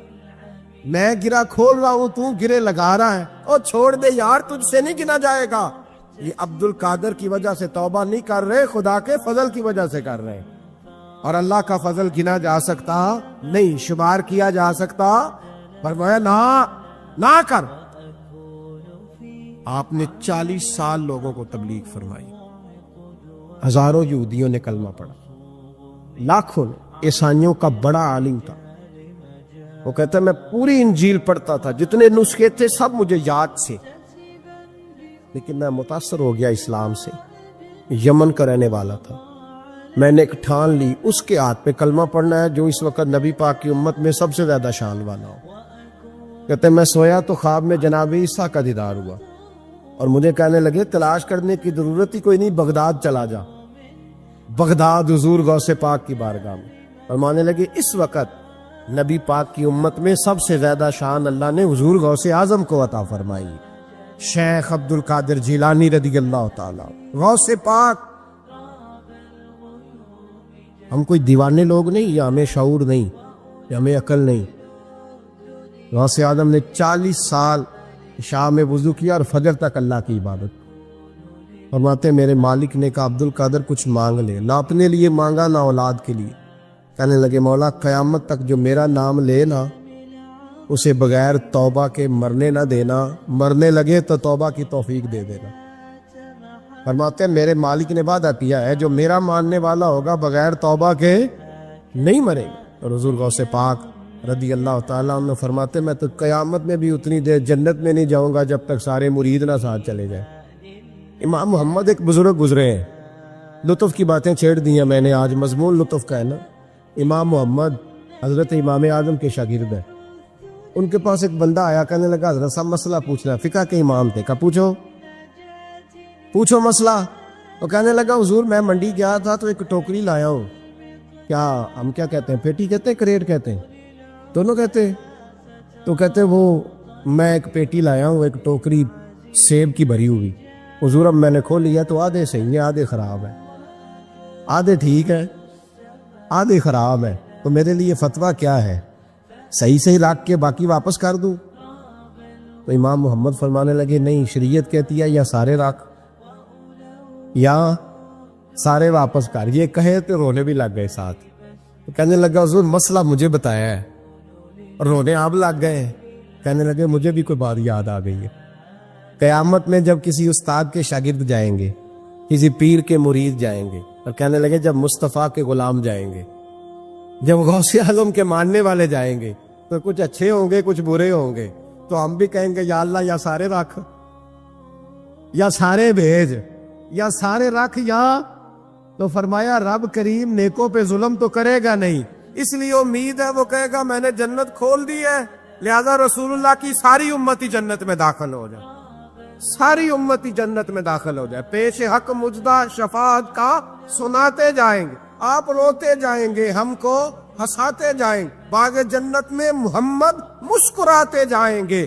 میں گرا کھول رہا ہوں, تو گرے لگا رہا ہے. اور چھوڑ دے یار, تجھ سے نہیں گنا جائے گا. یہ عبد القادر کی وجہ سے توبہ نہیں کر رہے, خدا کے فضل کی وجہ سے کر رہے. اور اللہ کا فضل گنا جا سکتا نہیں, شمار کیا جا سکتا. فرمایا نہ کر. آپ نے 40 سال لوگوں کو تبلیغ فرمائی, ہزاروں یہودیوں نے کلمہ پڑھا, لاکھوں نے. عیسائیوں کا بڑا عالم تھا, وہ کہتا ہے میں پوری انجیل پڑھتا تھا, جتنے نسخے تھے سب مجھے یاد سے, لیکن میں متاثر ہو گیا اسلام سے. یمن کا رہنے والا تھا, میں نے ایک ٹھان لی اس کے ہاتھ پہ کلمہ پڑھنا ہے جو اس وقت نبی پاک کی امت میں سب سے زیادہ شان والا ہو. کہتے ہیں میں سویا تو خواب میں جناب عیسیٰ کا دیدار ہوا, اور مجھے کہنے لگے تلاش کرنے کی ضرورت ہی کوئی نہیں, بغداد چلا جا. بغداد حضور غوث پاک کی بارگاہ میں فرمانے لگے اس وقت نبی پاک کی امت میں سب سے زیادہ شان اللہ نے حضور غوث اعظم کو عطا فرمائی, شیخ عبد القادر جیلانی رضی اللہ تعالی. غوث پاک, ہم کوئی دیوانے لوگ نہیں, یا ہمیں شعور نہیں, یا ہمیں عقل نہیں. غوث اعظم نے 40 سال شام میں وضو کیا اور فجر تک اللہ کی عبادت. فرماتے میرے مالک نے کہا عبد القادر کچھ مانگ لے. نہ اپنے لیے مانگا نہ اولاد کے لیے. کہنے لگے مولا قیامت تک جو میرا نام لے نا اسے بغیر توبہ کے مرنے نہ دینا, مرنے لگے تو توبہ کی توفیق دے دینا. فرماتے ہیں میرے مالک نے وعدہ کیا ہے جو میرا ماننے والا ہوگا بغیر توبہ کے نہیں مرے گا. اور حضور غوث پاک رضی اللہ تعالیٰ عنہ فرماتے میں تو قیامت میں بھی اتنی دیر جنت میں نہیں جاؤں گا جب تک سارے مرید نہ ساتھ چلے جائیں. امام محمد ایک بزرگ گزرے ہیں, لطف کی باتیں چھیڑ دی ہیں میں نے, آج مضمون لطف کا ہے نا. امام محمد حضرت امام اعظم کے شاگرد ہیں. ان کے پاس ایک بندہ آیا, کہنے لگا حضرت صاحب مسئلہ پوچھنا, فقہ کے امام تھے. کہا پوچھو مسئلہ. وہ کہنے لگا حضور میں منڈی گیا تھا تو ایک ٹوکری لایا ہوں. کیا ہم کیا کہتے ہیں, پیٹی کہتے ہیں کریٹ کہتے ہیں, دونوں کہتے ہیں. تو کہتے وہ میں ایک پیٹی لایا ہوں, ایک ٹوکری سیب کی بھری ہوئی. حضور اب میں نے کھول لیا تو آدھے صحیح ہیں آدھے خراب ہے, آدھے ٹھیک ہے آدھے خراب ہے, تو میرے لیے فتویٰ کیا ہے, صحیح رکھ کے باقی واپس کر دوں؟ تو امام محمد فرمانے لگے نہیں, شریعت کہتی ہے یا سارے رکھ یا سارے واپس کر. یہ کہے تو رونے بھی لگ گئے ساتھ. تو کہنے لگا حضور مسئلہ مجھے بتایا ہے, اور رونے آپ لگ گئے. کہنے لگے مجھے بھی کوئی بات یاد آ گئی ہے. قیامت میں جب کسی استاد کے شاگرد جائیں گے, کسی پیر کے مرید جائیں گے, اور کہنے لگے جب مصطفیٰ کے غلام جائیں گے, جب غوث اعظم کے ماننے والے جائیں گے, تو کچھ اچھے ہوں گے کچھ برے ہوں گے. تو ہم بھی کہیں گے یا اللہ یا سارے رکھ, یا سارے بھیج, یا سارے رکھ یا. تو فرمایا رب کریم نیکوں پہ ظلم تو کرے گا نہیں, اس لیے امید ہے وہ کہے گا میں نے جنت کھول دی ہے, لہذا رسول اللہ کی ساری امتی جنت میں داخل ہو جائے, ساری امتی جنت میں داخل ہو جائے. پیش حق مجدہ شفاعت کا سناتے جائیں گے, آپ روتے جائیں گے, ہم کو ہنساتے جائیں گے, باغ جنت میں محمد مسکراتے جائیں گے.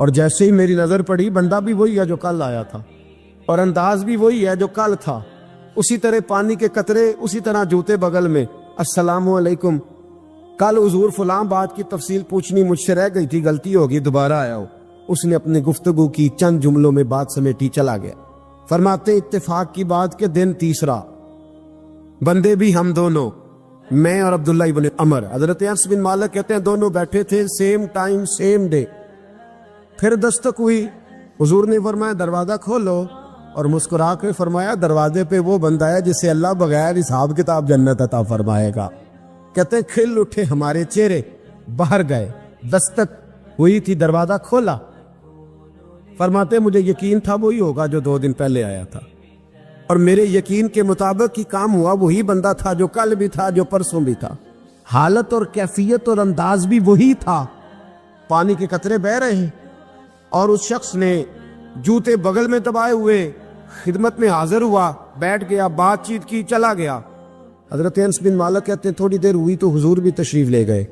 اور جیسے ہی میری نظر پڑی بندہ بھی وہی ہے جو کل آیا تھا اور انداز بھی وہی ہے جو کل تھا، اسی طرح پانی کے قطرے، اسی طرح جوتے بغل میں، السلام علیکم، کل حضور فلاں بات کی تفصیل پوچھنی مجھ سے رہ گئی تھی، غلطی ہوگی، دوبارہ آیا ہو۔ اس نے اپنی گفتگو کی، چند جملوں میں بات سمیٹی، چلا گیا۔ فرماتے اتفاق کی بات کہ دن تیسرا، بندے بھی ہم دونوں، میں اور عبداللہ ابن عمر، حضرت انس بن مالک کہتے ہیں دونوں بیٹھے تھے، سیم ٹائم سیم ڈے۔ پھر دستک ہوئی، حضور نے فرمایا دروازہ کھولو، اور مسکرا کے فرمایا دروازے پہ وہ بندہ ہے جسے اللہ بغیر حساب کتاب جنت عطا فرمائے گا۔ کہتے ہیں کھل اٹھے ہمارے چہرے، باہر گئے، دستک ہوئی تھی، دروازہ کھولا۔ فرماتے مجھے یقین تھا وہی ہوگا جو 2 دن پہلے آیا تھا، اور میرے یقین کے مطابق ہی کام ہوا، وہی بندہ تھا جو کل بھی تھا، جو پرسوں بھی تھا، حالت اور کیفیت اور انداز بھی وہی تھا۔ پانی کے قطرے بہ رہے ہیں اور اس شخص نے جوتے بغل میں دبائے ہوئے خدمت میں حاضر ہوا، بیٹھ گیا، بات چیت کی، چلا گیا۔ حضرت انس بن مالک کہتے ہیں تھوڑی دیر ہوئی تو حضور بھی تشریف لے گئے۔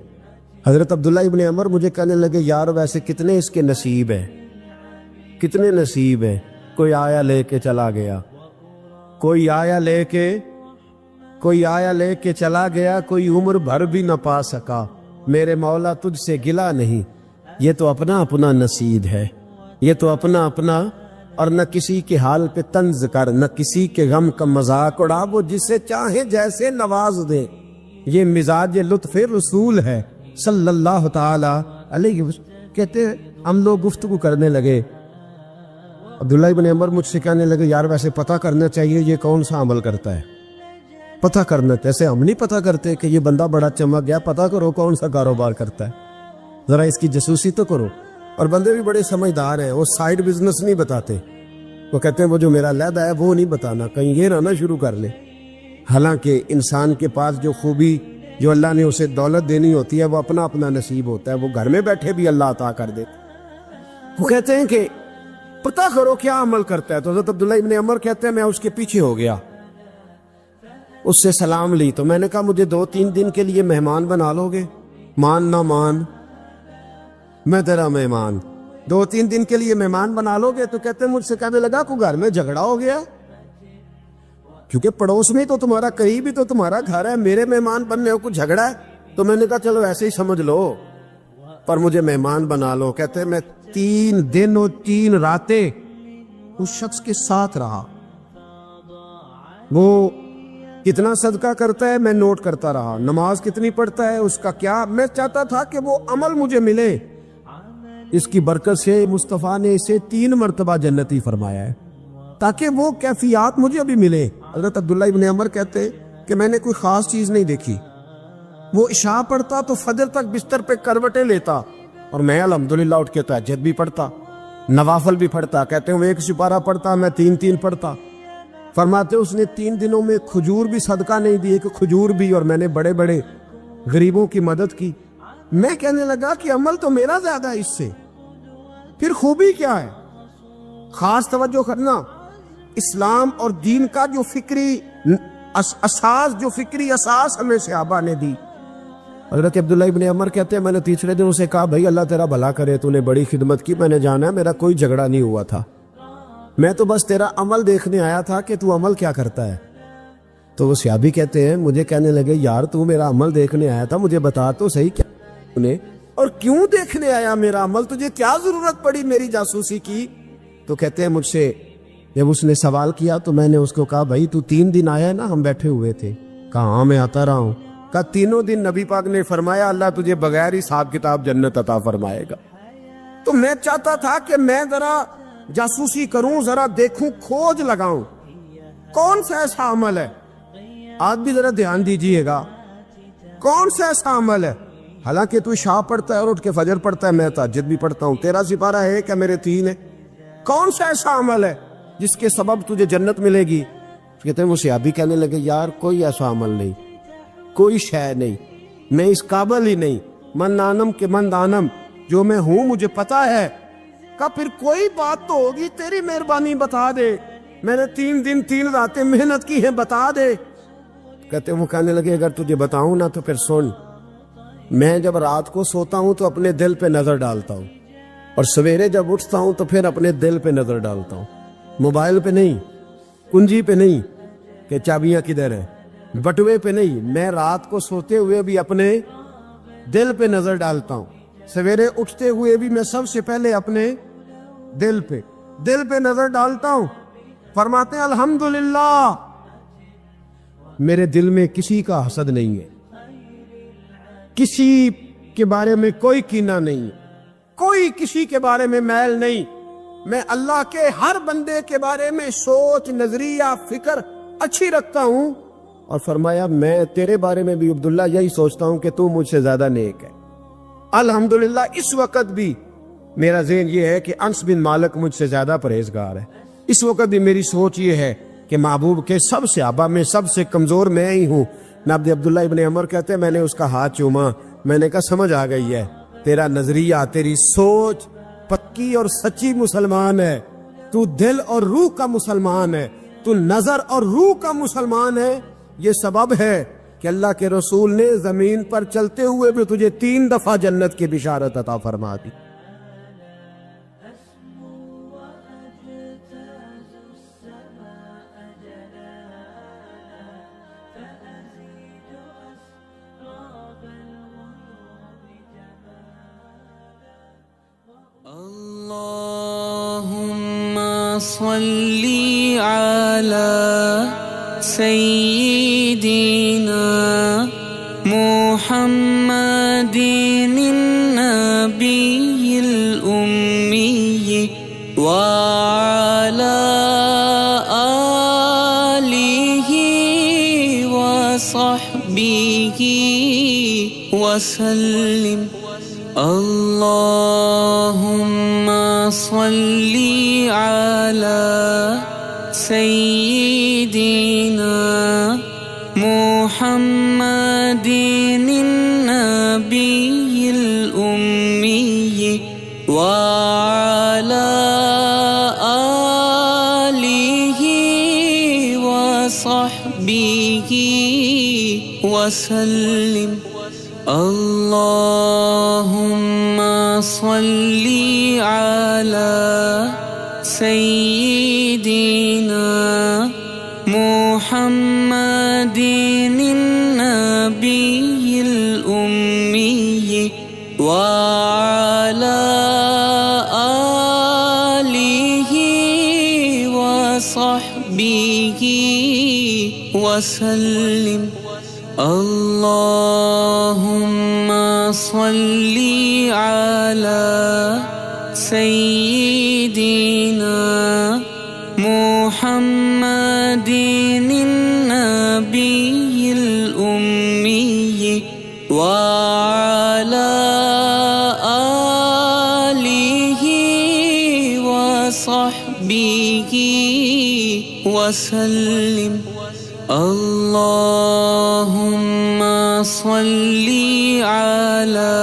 حضرت عبداللہ ابن عمر مجھے کہنے لگے یار ویسے کتنے اس کے نصیب ہیں، کتنے نصیب ہیں، کوئی آیا لے کے چلا گیا، کوئی آیا لے کے چلا گیا، کوئی عمر بھر بھی نہ پا سکا، میرے مولا تجھ سے گلا نہیں۔ یہ تو اپنا اپنا نصیب ہے، یہ تو اپنا اپنا، اور نہ کسی کے حال پہ طنز کر، نہ کسی کے غم کا مذاق اڑا، وہ جسے چاہے جیسے نواز دے، یہ مزاج لطف رسول ہے صلی اللہ تعالی علیہ وسلم۔ کہتے ہیں ہم لوگ گفتگو کرنے لگے، عبداللہ ابن عمر مجھ سے کہنے لگے یار ویسے پتہ کرنا چاہیے یہ کون سا عمل کرتا ہے، پتہ کرنا، ایسے ہم نہیں پتہ کرتے کہ یہ بندہ بڑا چمک گیا، پتہ کرو کون سا کاروبار کرتا ہے، ذرا اس کی جاسوسی تو کرو۔ اور بندے بھی بڑے سمجھدار ہیں، وہ سائیڈ بزنس نہیں بتاتے، وہ کہتے ہیں وہ جو میرا علیحدہ ہے وہ نہیں بتانا، کہیں یہ نہ شروع کر لے۔ حالانکہ انسان کے پاس جو خوبی، جو اللہ نے اسے دولت دینی ہوتی ہے، وہ اپنا اپنا نصیب ہوتا ہے، وہ گھر میں بیٹھے بھی اللہ عطا کر دیتا۔ وہ کہتے ہیں کہ پتہ کرو کیا عمل کرتا ہے، تو حضرت عبداللہ ابن عمر کہتے ہیں میں اس کے پیچھے ہو گیا، اس سے سلام لی، تو میں نے کہا مجھے 2-3 دن کے لیے مہمان بنا لو گے؟ مان نہ مان، میں تیرا مہمان، 2-3 دن کے لیے مہمان بنا لو گے؟ تو کہتے ہیں مجھ سے کہنے لگا کوئی گھر میں جھگڑا ہو گیا، کیونکہ پڑوس میں تو تمہارا، قریب ہی تو تمہارا گھر ہے، میرے مہمان بننے ہو کچھ جھگڑا ہے؟ تو میں نے کہا چلو ایسے ہی سمجھ لو، پر مجھے مہمان بنا لو۔ کہتے ہیں میں 3 دن اور 3 راتیں اس شخص کے ساتھ رہا، وہ کتنا صدقہ کرتا ہے میں نوٹ کرتا رہا، نماز کتنی پڑھتا ہے، اس کا کیا، میں چاہتا تھا کہ وہ عمل مجھے ملے۔ اس کی برکت سے مصطفیٰ نے اسے 3 مرتبہ جنتی فرمایا ہے تاکہ وہ کیفیات مجھے بھی ملے۔ حضرت عبداللہ ابن عمر کہتے کہ میں نے کوئی خاص چیز نہیں دیکھی، وہ عشاء پڑھتا تو فجر تک بستر پہ کروٹیں لیتا، اور میں الحمدللہ اٹھ کے تہجد بھی پڑھتا، نوافل بھی پڑھتا۔ کہتے ہیں وہ 1 سپارہ پڑھتا، میں 3 پڑھتا۔ فرماتے اس نے 3 دنوں میں کھجور بھی صدقہ نہیں دی، کہ کھجور بھی، اور میں نے بڑے بڑے غریبوں کی مدد کی۔ میں کہنے لگا کہ عمل تو میرا زیادہ ہے اس سے، پھر خوبی کیا ہے؟ خاص توجہ کرنا، اسلام اور دین کا جو فکری اساس ہمیں صحابہ نے دی۔ حضرت عبداللہ ابن عمر کہتے ہیں میں نے تیسرے دن اسے کہا بھائی اللہ تیرا بھلا کرے، تو نے بڑی خدمت کی، میں نے جانا ہے، میرا کوئی جھگڑا نہیں ہوا تھا، میں تو بس تیرا عمل دیکھنے آیا تھا کہ تو عمل کیا کرتا ہے۔ تو وہ صحابی کہتے ہیں مجھے کہنے لگے یار تو میرا عمل دیکھنے آیا تھا، مجھے بتا تو صحیح کیا نے، اور کیوں دیکھنے آیا میرا عمل، تجھے کیا ضرورت پڑی میری جاسوسی کی؟ تو کہتے ہیں مجھ سے جب اس نے سوال کیا تو میں نے اس کو کہا بھائی تو 3 دن آیا ہے نا، ہم بیٹھے ہوئے تھے، کہا ہاں میں آتا رہا ہوں، کہا 3 دن نبی پاک نے فرمایا اللہ تجھے بغیر حساب کتاب جنت عطا فرمائے گا۔ تو میں چاہتا تھا کہ میں ذرا جاسوسی کروں، ذرا دیکھوں، کھوج لگاؤں کون سا ایسا عمل ہے، آپ بھی ذرا دھیان دیجئے گا کون سا ایسا عمل ہے۔ حالانکہ تو عشاء پڑھتا ہے اور اٹھ کے فجر پڑھتا ہے، میں تہجد بھی پڑھتا ہوں، تیرا سپارہ ہے کہ میرے 3 ہے، کون سا ایسا عمل ہے جس کے سبب تجھے جنت ملے گی؟ کہتے ہیں وہ صحابی کہنے لگے یار کوئی ایسا عمل نہیں، کوئی شے نہیں، میں اس قابل ہی نہیں، من آنم کے من دانم، جو میں ہوں مجھے پتا ہے۔ کہا پھر کوئی بات تو ہوگی، تیری مہربانی بتا دے، میں نے 3 دن 3 راتیں محنت کی ہیں، بتا دے۔ کہتے ہیں وہ کہنے لگے اگر تجھے بتاؤں نا تو پھر سن، میں جب رات کو سوتا ہوں تو اپنے دل پہ نظر ڈالتا ہوں، اور سویرے جب اٹھتا ہوں تو پھر اپنے دل پہ نظر ڈالتا ہوں، موبائل پہ نہیں، کنجی پہ نہیں کہ چابیاں کدھر ہیں، بٹوے پہ نہیں، میں رات کو سوتے ہوئے بھی اپنے دل پہ نظر ڈالتا ہوں، سویرے اٹھتے ہوئے بھی میں سب سے پہلے اپنے دل پہ نظر ڈالتا ہوں۔ فرماتے ہیں الحمدللہ میرے دل میں کسی کا حسد نہیں ہے، کسی کے بارے میں کوئی کینہ نہیں، کوئی کسی کے بارے میں میل نہیں، میں اللہ کے ہر بندے کے بارے میں سوچ، نظریہ، فکر اچھی رکھتا ہوں۔ اور فرمایا میں تیرے بارے میں بھی عبداللہ یہی سوچتا ہوں کہ تو مجھ سے زیادہ نیک ہے۔ الحمدللہ اس وقت بھی میرا ذہن یہ ہے کہ انس بن مالک مجھ سے زیادہ پرہیزگار ہے، اس وقت بھی میری سوچ یہ ہے کہ محبوب کے سب صحابہ میں سب سے کمزور میں ہی ہوں۔ نبی عبداللہ ابن عمر کہتے ہیں میں نے اس کا ہاتھ چوما، میں نے کہا سمجھ آ گئی ہے، تیرا نظریہ، تیری سوچ پکی اور سچی مسلمان ہے، تو دل اور روح کا مسلمان ہے، تو نظر اور روح کا مسلمان ہے۔ یہ سبب ہے کہ اللہ کے رسول نے زمین پر چلتے ہوئے بھی تجھے 3 دفعہ جنت کی بشارت عطا فرما دی۔ اللهم صل على سيدنا محمد النبي الأمي وعلى آله وصحبه وسلم۔ اللهم صل على سيدنا محمد النبي الأمي وعلى آله وصحبه وسلم۔ اللهم صل على سيدنا محمد النبي الأمي وعلى آله وصحبه وسلم۔ اللهم صل على سيدنا محمد النبي الأمي وعلى آله وصحبه وسلم۔ اللهم صل على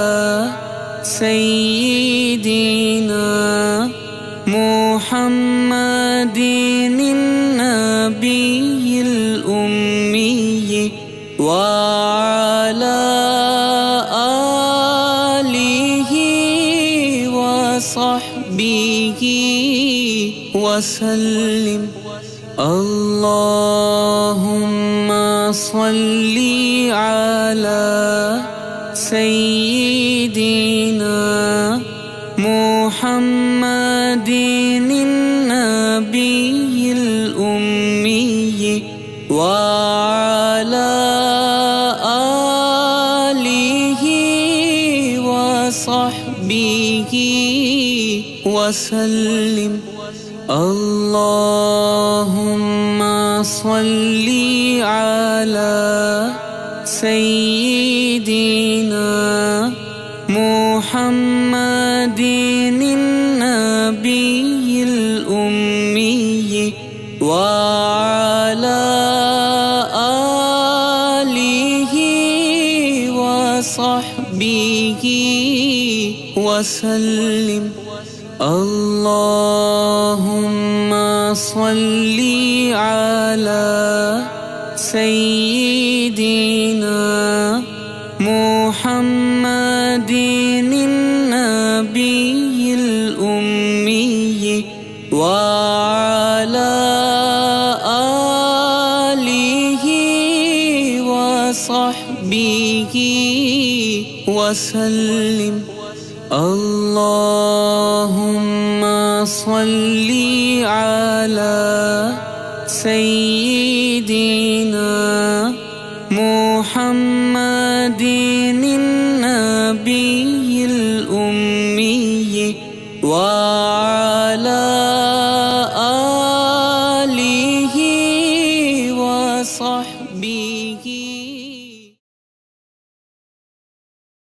سيدنا محمد النبي الأمي وعلى آله وصحبه وسلم۔ اللهم صل على سيدنا محمد النبي الأمي وعلى آله وصحبه وسلم۔ اللهم صل على سيدنا محمد النبي الأمي وعلى آله وصحبه وسلم۔ اللهم صل على سيدنا محمد النبي وعلى آله وصحبه وسلم. اللهم صل على سيدنا محمد النبي الأمي وعلى آله وصحبه